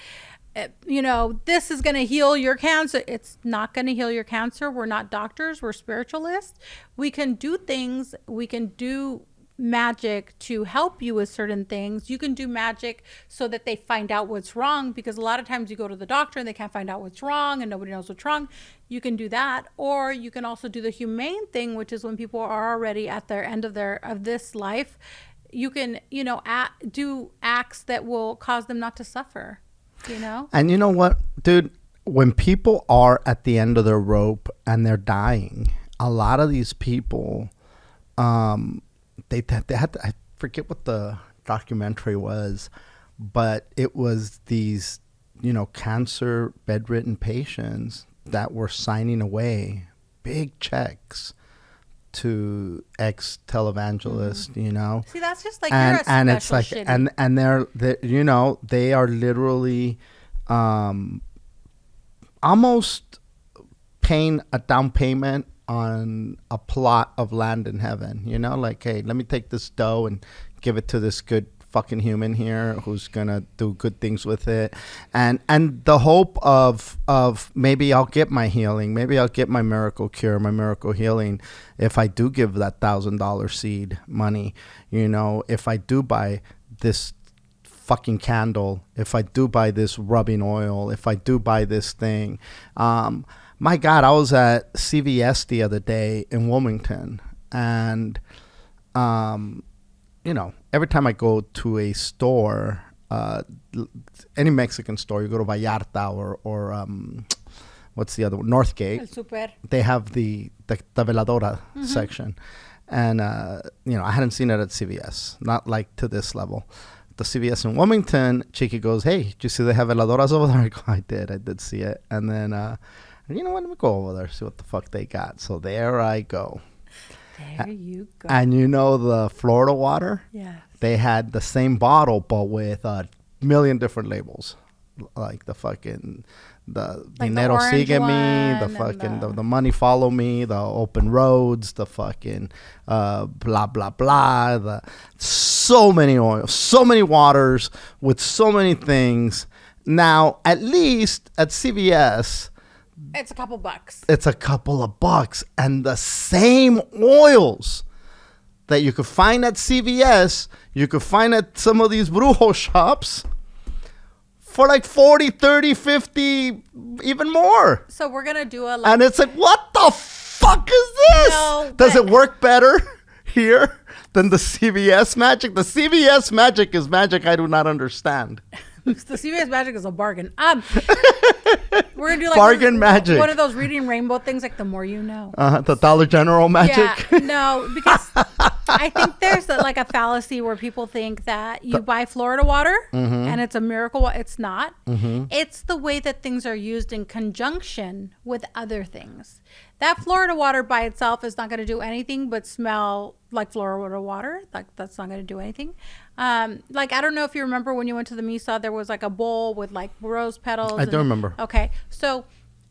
B: you know, this is going to heal your cancer. It's not going to heal your cancer. We're not doctors. We're spiritualists. We can do things. We can do magic to help you with certain things. You can do magic so that they find out what's wrong, because a lot of times you go to the doctor and they can't find out what's wrong and nobody knows what's wrong. You can do that, or you can also do the humane thing, which is when people are already at their end of this life. You can, do acts that will cause them not to suffer,
A: And you know what, dude? When people are at the end of their rope and they're dying, a lot of these people, they had to, I forget what the documentary was, but it was these, cancer bedridden patients that were signing away big checks to ex-televangelists,
B: See, that's just like you're a special
A: it's like
B: shitty.
A: and they are literally almost paying a down payment on a plot of land in heaven, like, hey, let me take this dough and give it to this good fucking human here who's gonna do good things with it, and the hope of maybe I'll get my healing, maybe I'll get my miracle cure, my miracle healing, if I do give that $1,000 seed money, if I do buy this fucking candle, if I do buy this rubbing oil, if I do buy this thing. My God, I was at CVS the other day in Wilmington, and every time I go to a store, any Mexican store, you go to Vallarta or what's the other one? Northgate.
B: El super.
A: They have the veladora section, and I hadn't seen it at CVS, not like to this level. The CVS in Wilmington, Chiki goes, "Hey, did you see they have veladoras over there?" I go, I did see it. And then, you know what, let me go over there, see what the fuck they got. So there I go.
B: There you go.
A: And the Florida water?
B: Yeah.
A: They had the same bottle, but with a million different labels. Like the fucking, the
B: like
A: Dinero Sigue Me, the
B: one
A: fucking, the Money Follow Me, the Open Roads, the fucking blah, blah, blah. So many oils, so many waters with so many things. Now, at least at CVS,
B: it's a couple bucks.
A: It's a couple of bucks. And the same oils that you could find at CVS, you could find at some of these brujo shops for like 40, 30, 50, even more.
B: So we're going to do
A: and it's like, what the fuck is this?
B: No,
A: Does it work better here than the CVS magic? The CVS magic is magic I do not understand.
B: The CVS magic is a bargain. We're gonna do like
A: bargain magic.
B: One of those reading rainbow things, like the more you know.
A: The Dollar General magic.
B: Yeah, no, because I think there's like a fallacy where people think that you buy Florida water and it's a miracle. It's not. It's the way that things are used in conjunction with other things. That Florida water by itself is not going to do anything but smell like Florida water. Like, that's not going to do anything. Like, I don't know if you remember when you went to the Misa, there was like a bowl with like rose petals.
A: I do remember.
B: Okay. So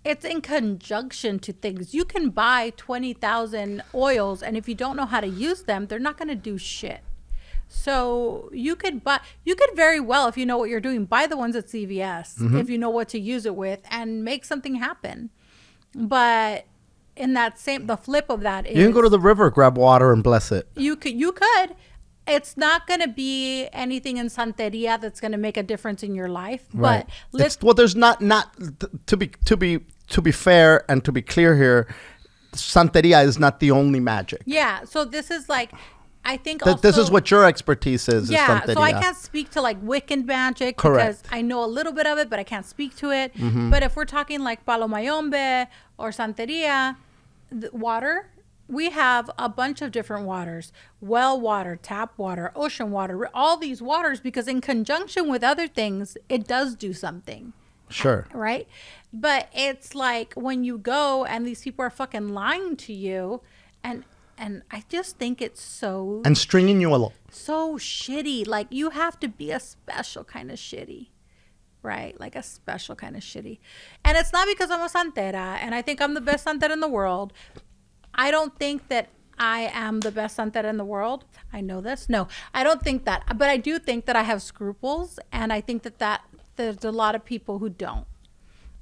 B: it's in conjunction to things. You can buy 20,000 oils, and if you don't know how to use them, they're not going to do shit. So you could very well, if you know what you're doing, buy the ones at CVS, if you know what to use it with, and make something happen. But in that the flip of that is,
A: you can go to the river, grab water, and bless it.
B: You could. It's not going to be anything in Santeria that's going to make a difference in your life.
A: Right.
B: But
A: there's not to be fair and to be clear here, Santeria is not the only magic.
B: Yeah. So this is like, I think
A: this is what your expertise is.
B: Yeah.
A: Is Santeria.
B: So I can't speak to like Wiccan magic.
A: Correct.
B: Because I know a little bit of it, but I can't speak to it. But if we're talking like Palomayombe or Santeria, the water, we have a bunch of different waters: well water, tap water, ocean water, all these waters, because in conjunction with other things, it does do something.
A: Sure.
B: Right? But it's like when you go and these people are fucking lying to you, and I just think it's so...
A: And stringing you along.
B: So shitty. Like, you have to be a special kind of shitty. Right? Like a special kind of shitty. And it's not because I'm a santera, and I think I'm the best santera in the world. I don't think that I am the best santera in the world. I know this. No, I don't think that. But I do think that I have scruples. And I think that there's a lot of people who don't.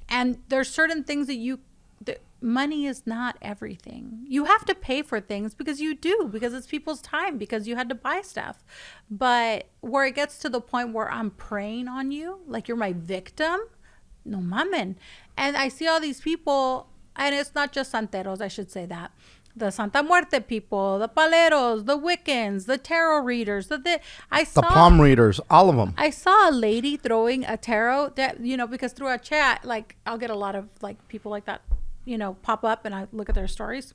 B: And there's certain things that money is not everything. You have to pay for things because you do, because it's people's time, because you had to buy stuff. But where it gets to the point where I'm preying on you, like you're my victim, no mamen. And I see all these people, and it's not just santeros, I should say that. The Santa Muerte people, the paleros, the Wiccans, the tarot readers, the
A: palm readers, all of them.
B: I saw a lady throwing a tarot that, you know, because through a chat, like I'll get a lot of like people like that, you know, pop up and I look at their stories.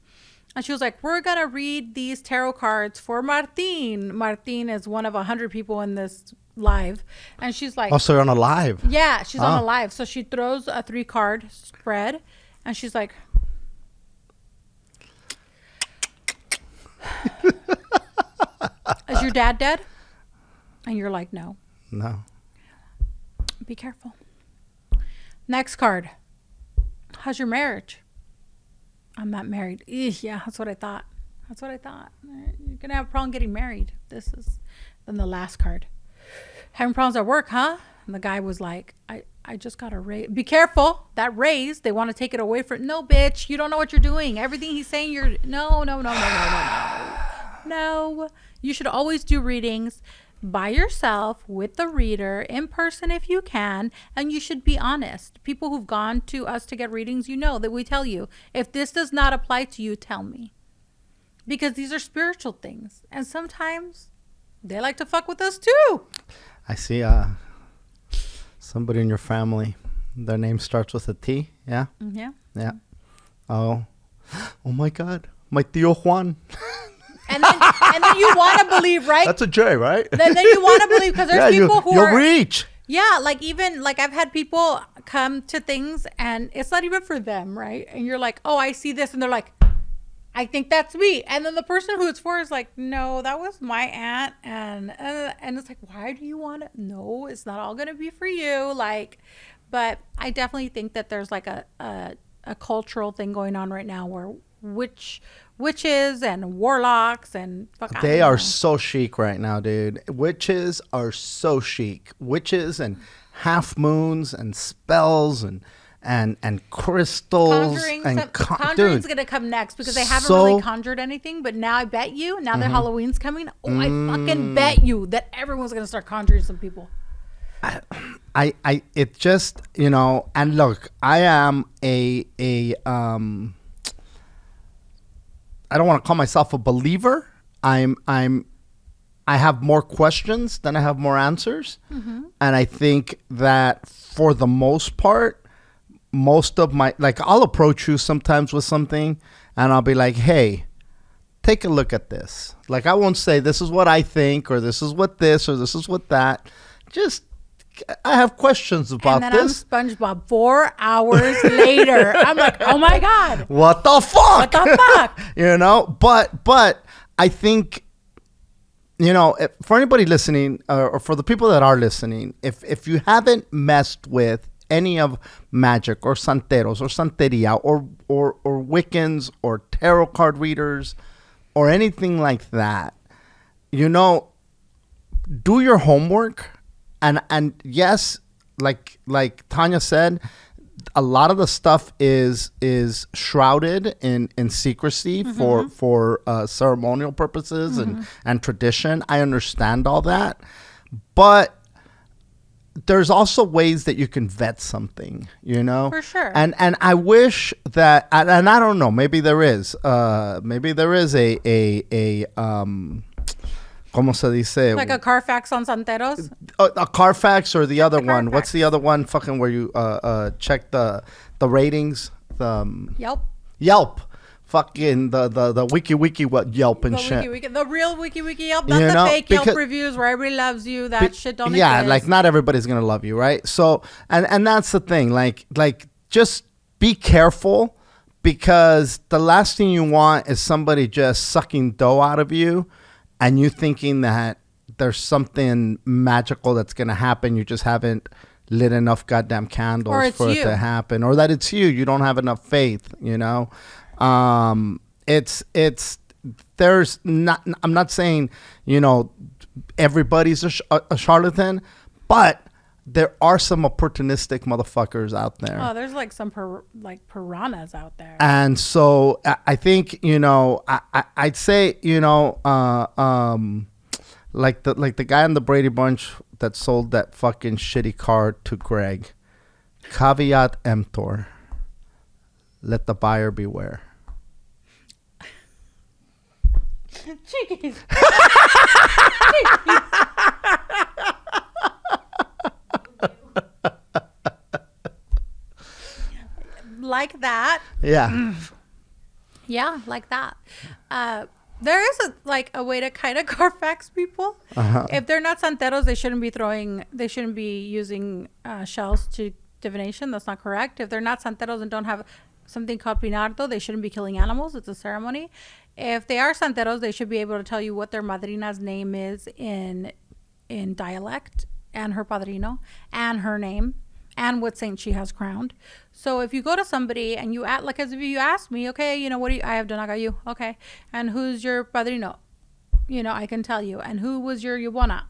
B: And she was like, we're going to read these tarot cards for Martin. Martin is one of 100 people in this live. And she's like,
A: oh, so you're on a live.
B: Yeah, she's on a live. So she throws a 3-card spread and she's like, is your dad dead? And you're like, no. Be careful. Next card. How's your marriage? I'm not married. Yeah, that's what I thought. You're gonna have a problem getting married. This is then the last card. Having problems at work, huh? And the guy was like, I just got a raise. Be careful. That raise, they want to take it away from. No, bitch, you don't know what you're doing. Everything he's saying, you're no. You should always do readings by yourself with the reader in person if you can, and you should be honest. People who've gone to us to get readings, you know that we tell you, if this does not apply to you, tell me. Because these are spiritual things, and sometimes they like to fuck with us too.
A: I see somebody in your family, their name starts with a T. Yeah. Oh my God, my tío Juan.
B: And then you want to believe, right?
A: That's a J, right?
B: Then you want to believe, because there's people who
A: you'll reach.
B: Yeah, like even like I've had people come to things and it's not even for them, right? And you're like, oh, I see this, and they're like, I think that's me. And then the person who it's for is like, no, that was my aunt, and it's like, why do you want to? No, it's not all gonna be for you. Like, but I definitely think that there's like a cultural thing going on right now where witches and warlocks and
A: they are so chic right now, dude. Witches are so chic. Witches and half moons and spells and crystals.
B: Conjuring's gonna come next because they haven't really conjured anything. But now I bet you, now that Halloween's coming, I fucking bet you that everyone's gonna start conjuring some people.
A: It just, you know, and look, I am I don't want to call myself a believer. I have more questions than I have more answers. And I think that for the most part, most of my, like, I'll approach you sometimes with something and I'll be like, hey, take a look at this. Like, I won't say this is what I think, or this is what this, or this is what that. Just, I have questions about this.
B: And then I'm SpongeBob 4 hours later. I'm like, oh my God.
A: What the fuck? You know, but I think, you know, for anybody listening, or for the people that are listening, if you haven't messed with any of magic or santeros or santeria or Wiccans or tarot card readers or anything like that, you know, do your homework. And yes, like Thanya said, a lot of the stuff is shrouded in secrecy for ceremonial purposes and tradition. I understand all that, but there's also ways that you can vet something, you know?
B: For sure.
A: And I wish that, and I don't know, maybe there is a ¿cómo se dice?
B: Like a Carfax on Santeros?
A: A Carfax, or the other one. Carfax. What's the other one? Fucking where you check the ratings? Yelp. Fucking the wiki what Yelp and shit.
B: The real wiki Yelp, not the fake Yelp reviews where everybody loves you. That shit don't exist.
A: Yeah, like not everybody's gonna love you, right? So and that's the thing. Like just be careful, because the last thing you want is somebody just sucking dough out of you, and you thinking that there's something magical that's gonna happen. You just haven't lit enough goddamn candles for it to happen, or that it's you. You don't have enough faith, you know. There's not, I'm not saying, you know, everybody's a charlatan, but there are some opportunistic motherfuckers out there.
B: Oh, there's like some piranhas out there.
A: And so I think, I'd say, like the guy in the Brady Bunch that sold that fucking shitty car to Greg. Caveat emptor. Let the buyer beware.
B: Chikis. Like that.
A: Yeah.
B: Yeah, like that. There is a way to kind of Carfax people. If they're not santeros, they shouldn't be using shells to divination. That's not correct. If they're not santeros and don't have something called pinardo, they shouldn't be killing animals. It's a ceremony. If they are santeros, they should be able to tell you what their madrina's name is in dialect, and her padrino, and her name, and what saint she has crowned. So if you go to somebody and you act like as if you ask me, okay, what do you, I have Donagayu, okay, and who's your padrino? I can tell you. And who was your yubona?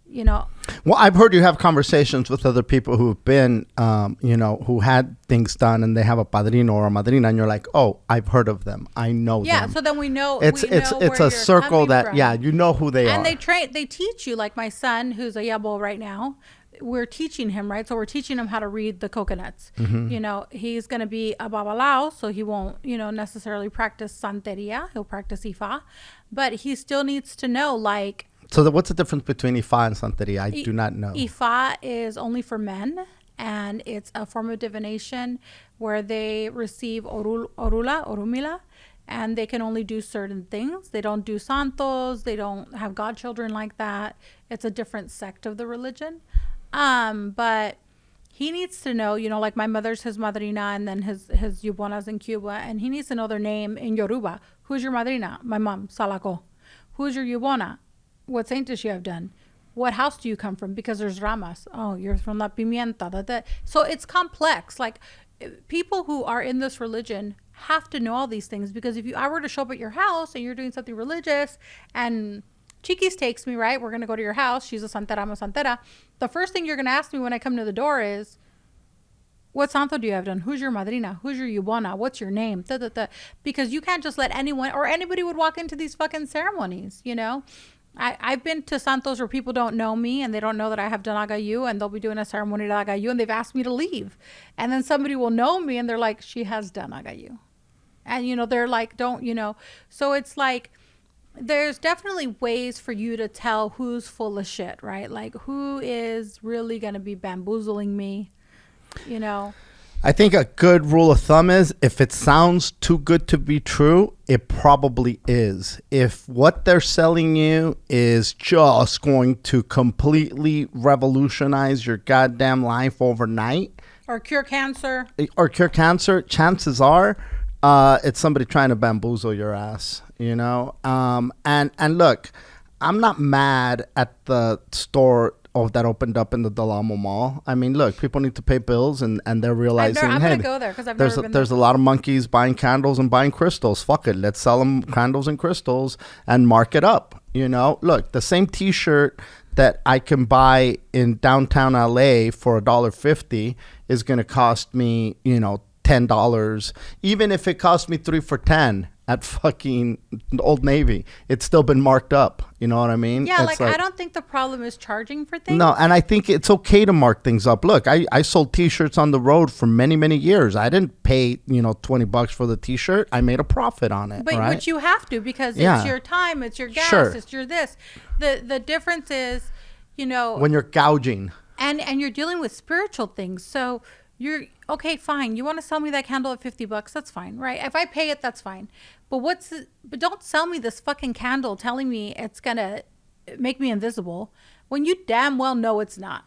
A: Well, I've heard you have conversations with other people who've been, who had things done, and they have a padrino or a madrina, and you're like, oh, I've heard of them. I know them.
B: Yeah, so then we know.
A: It's a circle that, from. You know who they are.
B: And they teach you, like my son, who's a yabo right now. We're teaching him, right? So we're teaching him how to read the coconuts. Mm-hmm. He's going to be a babalao, so he won't, necessarily practice santeria. He'll practice ifa, but he still needs to know, like.
A: So what's the difference between ifa and santeria? I do not know.
B: Ifa is only for men, and it's a form of divination where they receive orumila, and they can only do certain things. They don't do santos. They don't have godchildren like that. It's a different sect of the religion. But he needs to know, like my mother's his madrina, and then his yubonas in Cuba, and he needs to know their name in Yoruba. Who's your madrina? My mom, Salako. Who's your yubona? What saint does she have done? What house do you come from? Because there's ramas. Oh, you're from La Pimienta. So it's complex. Like, people who are in this religion have to know all these things, because if I were to show up at your house and you're doing something religious, and Chiquis takes me, right? We're going to go to your house. She's a santera, I'm a santera. The first thing you're going to ask me when I come to the door is, what santo do you have done? Who's your madrina? Who's your yubona? What's your name? Because you can't just let anyone, or anybody would walk into these fucking ceremonies, I've been to santos where people don't know me, and they don't know that I have Donagayu, and they'll be doing a ceremony Donagayu, and they've asked me to leave. And then somebody will know me, and they're like, she has Donagayu. And, they're like, So it's like, there's definitely ways for you to tell who's full of shit, right? Like, who is really going to be bamboozling me,
A: I think a good rule of thumb is, if it sounds too good to be true, it probably is. If what they're selling you is just going to completely revolutionize your goddamn life overnight,
B: or cure cancer,
A: chances are it's somebody trying to bamboozle your ass, and look, I'm not mad at the store that opened up in the Del Amo Mall. I mean, look, people need to pay bills, and they're realizing,
B: I'm going to go there because
A: there's a lot of monkeys buying candles and buying crystals. Fuck it. Let's sell them candles and crystals and mark it up. Look, the same T-shirt that I can buy in downtown LA for $1.50 is going to cost me, $10. Even if it cost me 3 for $10 at fucking Old Navy, it's still been marked up. You know what I mean?
B: Yeah, like I don't think the problem is charging for things.
A: No, and I think it's okay to mark things up. Look, I sold T-shirts on the road for many, many years. I didn't pay, $20 for the T-shirt. I made a profit on it.
B: But
A: right?
B: Which you have to, because it's your time, it's your gas,
A: sure.
B: It's your this. The difference is,
A: when you're gouging.
B: And you're dealing with spiritual things. So you're okay, fine. You want to sell me that candle at $50? That's fine, right? If I pay it, that's fine. But don't sell me this fucking candle telling me it's gonna make me invisible when you damn well know it's not.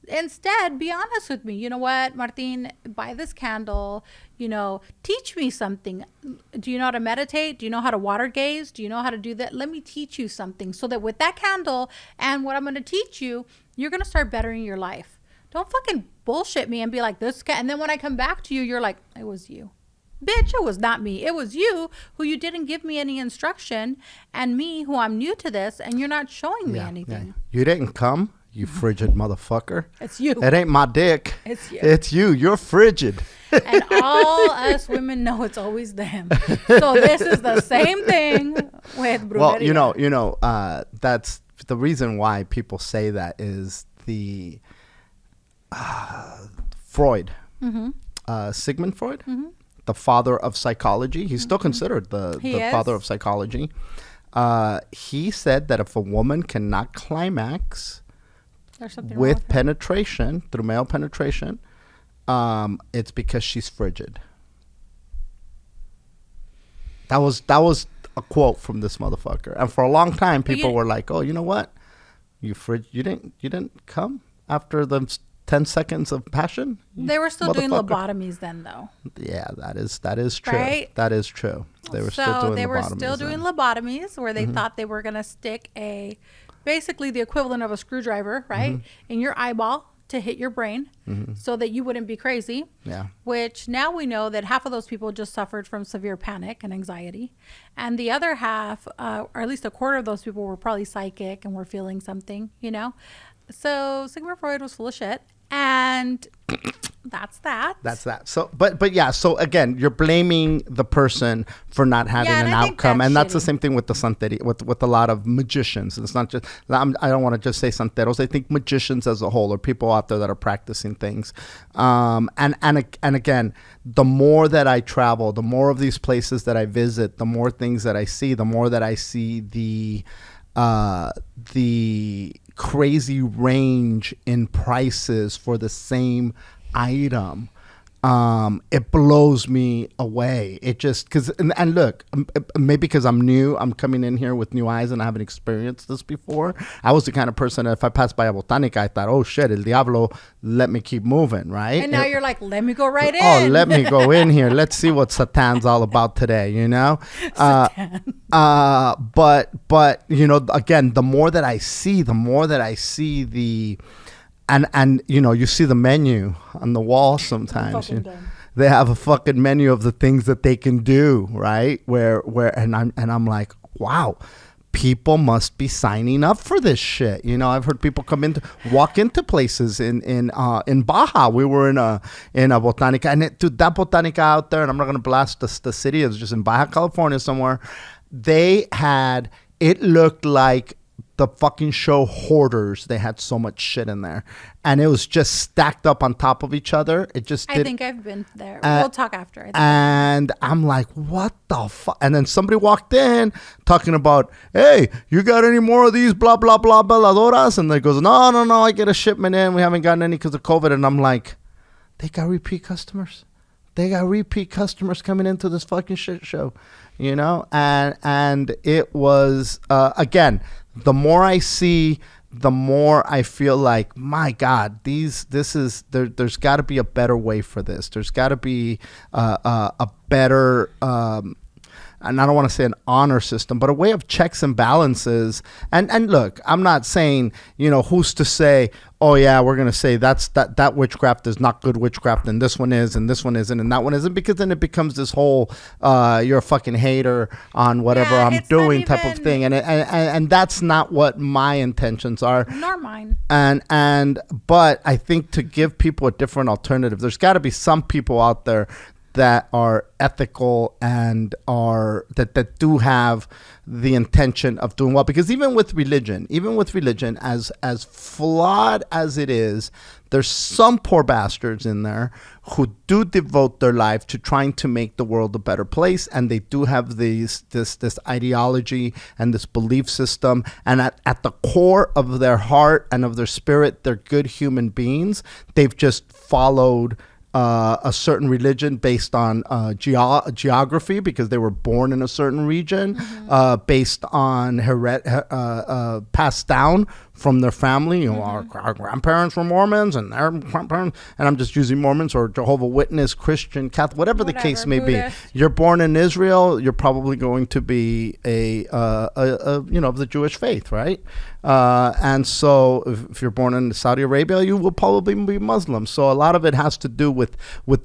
B: Instead, be honest with me. You know what, Martin? Buy this candle. Teach me something. Do you know how to meditate? Do you know how to water gaze? Do you know how to do that? Let me teach you something, so that with that candle and what I'm going to teach you, you're going to start bettering your life. Don't fucking bullshit me and be like this. And then when I come back to you, you're like, it was you. Bitch, it was not me. It was you who you didn't give me any instruction, and me who I'm new to this, and you're not showing me anything.
A: Yeah. You didn't come. You frigid motherfucker.
B: It's you.
A: It ain't my dick.
B: It's you.
A: It's you. You're frigid.
B: And all us women know it's always them. So this is the same thing with brujeria.
A: Well, that's the reason why people say that is the Freud, Sigmund Freud, the father of psychology. He's still considered the father of psychology. He said that if a woman cannot climax with penetration, through male penetration, it's because she's frigid. That was a quote from this motherfucker. And for a long time, people were like, "Oh, you know what? You didn't come after the 10 seconds of passion."
B: They were still doing lobotomies then, though.
A: Yeah, that is true.
B: Right?
A: That is true. They were still doing
B: lobotomies where they thought they were going to stick basically the equivalent of a screwdriver, right, in your eyeball to hit your brain so that you wouldn't be crazy.
A: Yeah.
B: Which now we know that half of those people just suffered from severe panic and anxiety. And the other half, or at least a quarter of those people, were probably psychic and were feeling something, So Sigmund Freud was full of shit. And that's that.
A: So, but yeah. So again, you're blaming the person for not having an outcome, and that's the same thing with the santeria, with a lot of magicians. It's not just. I don't want to just say santeros. I think magicians as a whole, or people out there that are practicing things. And again, the more that I travel, the more of these places that I visit, the more things that I see, the more that I see the crazy range in prices for the same item. It blows me away. It just and look, maybe because I'm new, I'm coming in here with new eyes and I haven't experienced this before. I was the kind of person that if I passed by a botanica, I thought, oh shit, el diablo, let me keep moving, right?
B: And now you're like, let me go right in.
A: Oh, let me go in here. Let's see what Satan's all about today, Satan. But again, the more that I see the And you see the menu on the wall sometimes. They have a fucking menu of the things that they can do, right? And I'm like, wow, people must be signing up for this shit. I've heard people walk into places in Baja. We were in a botanica, and that botanica out there, and I'm not gonna blast the city. It was just in Baja California somewhere. It looked like the fucking show Hoarders. They had so much shit in there, and it was just stacked up on top of each other. I
B: think I've been there. We'll talk after.
A: And I'm like, what the fuck? And then somebody walked in talking about, hey, you got any more of these blah blah blah veladoras? And they goes, no, I get a shipment in. We haven't gotten any because of COVID. And I'm like, they got repeat customers. They got repeat customers coming into this fucking shit show, and it was again, the more I see, the more I feel like, my God, there's got to be a better way for this. There's got to be a better, and I don't want to say an honor system, but a way of checks and balances. And look, I'm not saying, who's to say, oh yeah, we're going to say that witchcraft is not good witchcraft and this one is and this one isn't and that one isn't, because then it becomes this whole you're a fucking hater on whatever I'm doing type of thing. And that's not what my intentions are.
B: Nor mine.
A: But I think to give people a different alternative, there's got to be some people out there that are ethical and that do have the intention of doing well. Because even with religion, as flawed as it is, there's some poor bastards in there who do devote their life to trying to make the world a better place, and they do have this ideology and this belief system, and at the core of their heart and of their spirit, they're good human beings. They've just followed a certain religion based on geography, because they were born in a certain region, based on passed down from their family. Our grandparents were Mormons, and their grandparents, and I'm just using Mormons or Jehovah's Witness, Christian, Catholic, whatever the case may
B: Buddhist.
A: be. You're born in Israel, you're probably going to be of the Jewish faith, right? And so if you're born in Saudi Arabia, you will probably be Muslim. So a lot of it has to do with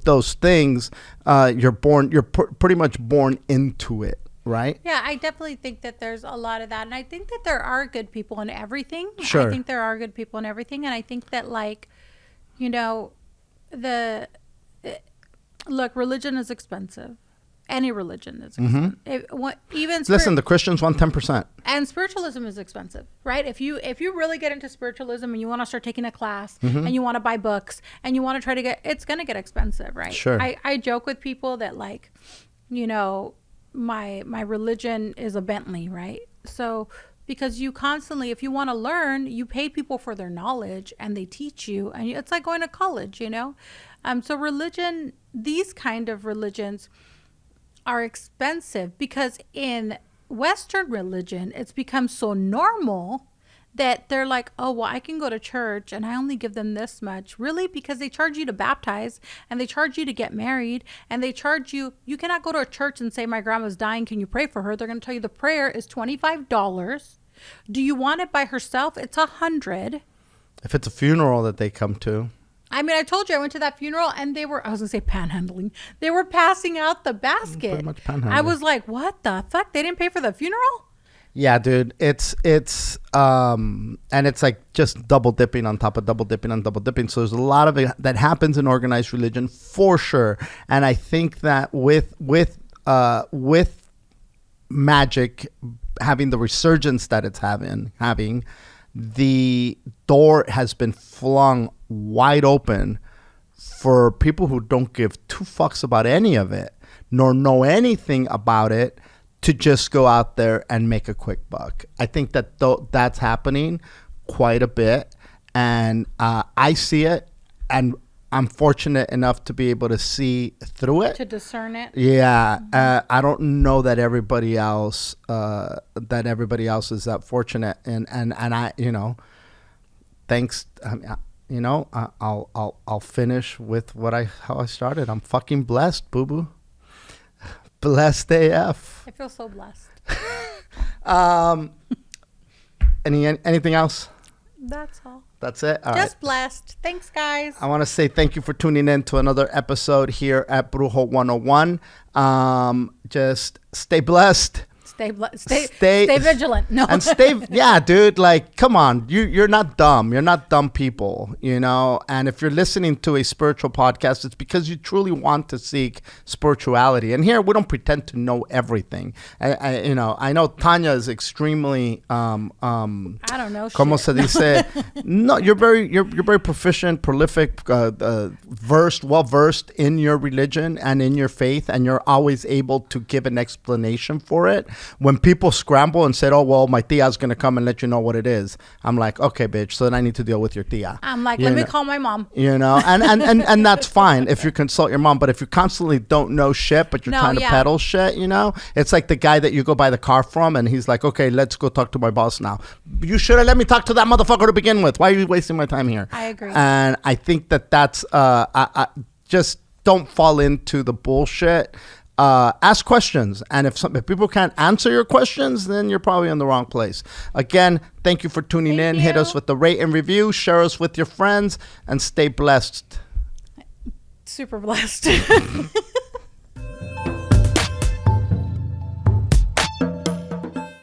A: those things. You're pretty much born into it. right?
B: Yeah, I definitely think that there's a lot of that. And I think that there are good people in everything.
A: Sure.
B: I think there are good people in everything. And I think that, like, you know, look, religion is expensive. Any religion is expensive. Listen,
A: the Christians want 10%.
B: And spiritualism is expensive, right? If you really get into spiritualism and you want to start taking a class and you want to buy books and you want to try to it's going to get expensive, right?
A: Sure.
B: I joke with people that, like, you know, my religion is a Bentley, right? So because you constantly, if you want to learn, you pay people for their knowledge and they teach you, and it's like going to college, you know? So religion, these kind of religions are expensive because in Western religion, it's become so normal that they're like, oh, well, I can go to church and I only give them this much. Really? Because they charge you to baptize and they charge you to get married and they charge you. You cannot go to a church and say, my grandma's dying. Can you pray for her? They're going to tell you the prayer is $25. Do you want it by herself? It's $100.
A: If it's a funeral that they come to.
B: I mean, I told you I went to that funeral and they were, I was going to say panhandling. They were passing out the basket.
A: Pretty much panhandling.
B: I was like, what the fuck? They didn't pay for the funeral?
A: Yeah, dude. It's and it's like just double dipping on top of double dipping on double dipping. So there's a lot of it that happens in organized religion for sure. And I think that with magic having the resurgence that it's having, the door has been flung wide open for people who don't give two fucks about any of it, nor know anything about it, to just go out there and make a quick buck. I think that that's happening quite a bit, and I see it, and I'm fortunate enough to be able to see through it,
B: to discern it.
A: Yeah, I don't know that everybody else is that fortunate, and I, you know, thanks. You know, I'll finish with how I started. I'm fucking blessed, boo boo. Blessed AF.
B: I feel so blessed.
A: Anything else?
B: That's all.
A: That's it? All
B: Just
A: right.
B: blessed. Thanks, guys.
A: I want to say thank you for tuning in to another episode here at Brujo 101. Just stay blessed.
B: Stay vigilant. No.
A: And yeah, dude, like, come on. You're not dumb. You're not dumb people, you know? And if you're listening to a spiritual podcast, it's because you truly want to seek spirituality. And here, we don't pretend to know everything. I know Thanya is extremely,
B: I don't know
A: como se dice? No, you're very proficient, prolific, well-versed in your religion and in your faith, and you're always able to give an explanation for it. When people scramble and said, oh, well, my tia's going to come and let you know what it is, I'm like, okay, bitch, so then I need to deal with your tia.
B: I'm like, let me call my mom.
A: You know, and that's fine if you consult your mom, but if you constantly don't know shit, but you're trying to peddle shit, you know, it's like the guy that you go buy the car from and he's like, okay, let's go talk to my boss now. You should have let me talk to that motherfucker to begin with. Why are you wasting my time here?
B: I agree.
A: And I think that's, I just don't fall into the bullshit. Ask questions, and if people can't answer your questions, then you're probably in the wrong place. Again, thank you for tuning in. Hit us with the rate and review, share us with your friends, and stay blessed.
B: Super blessed.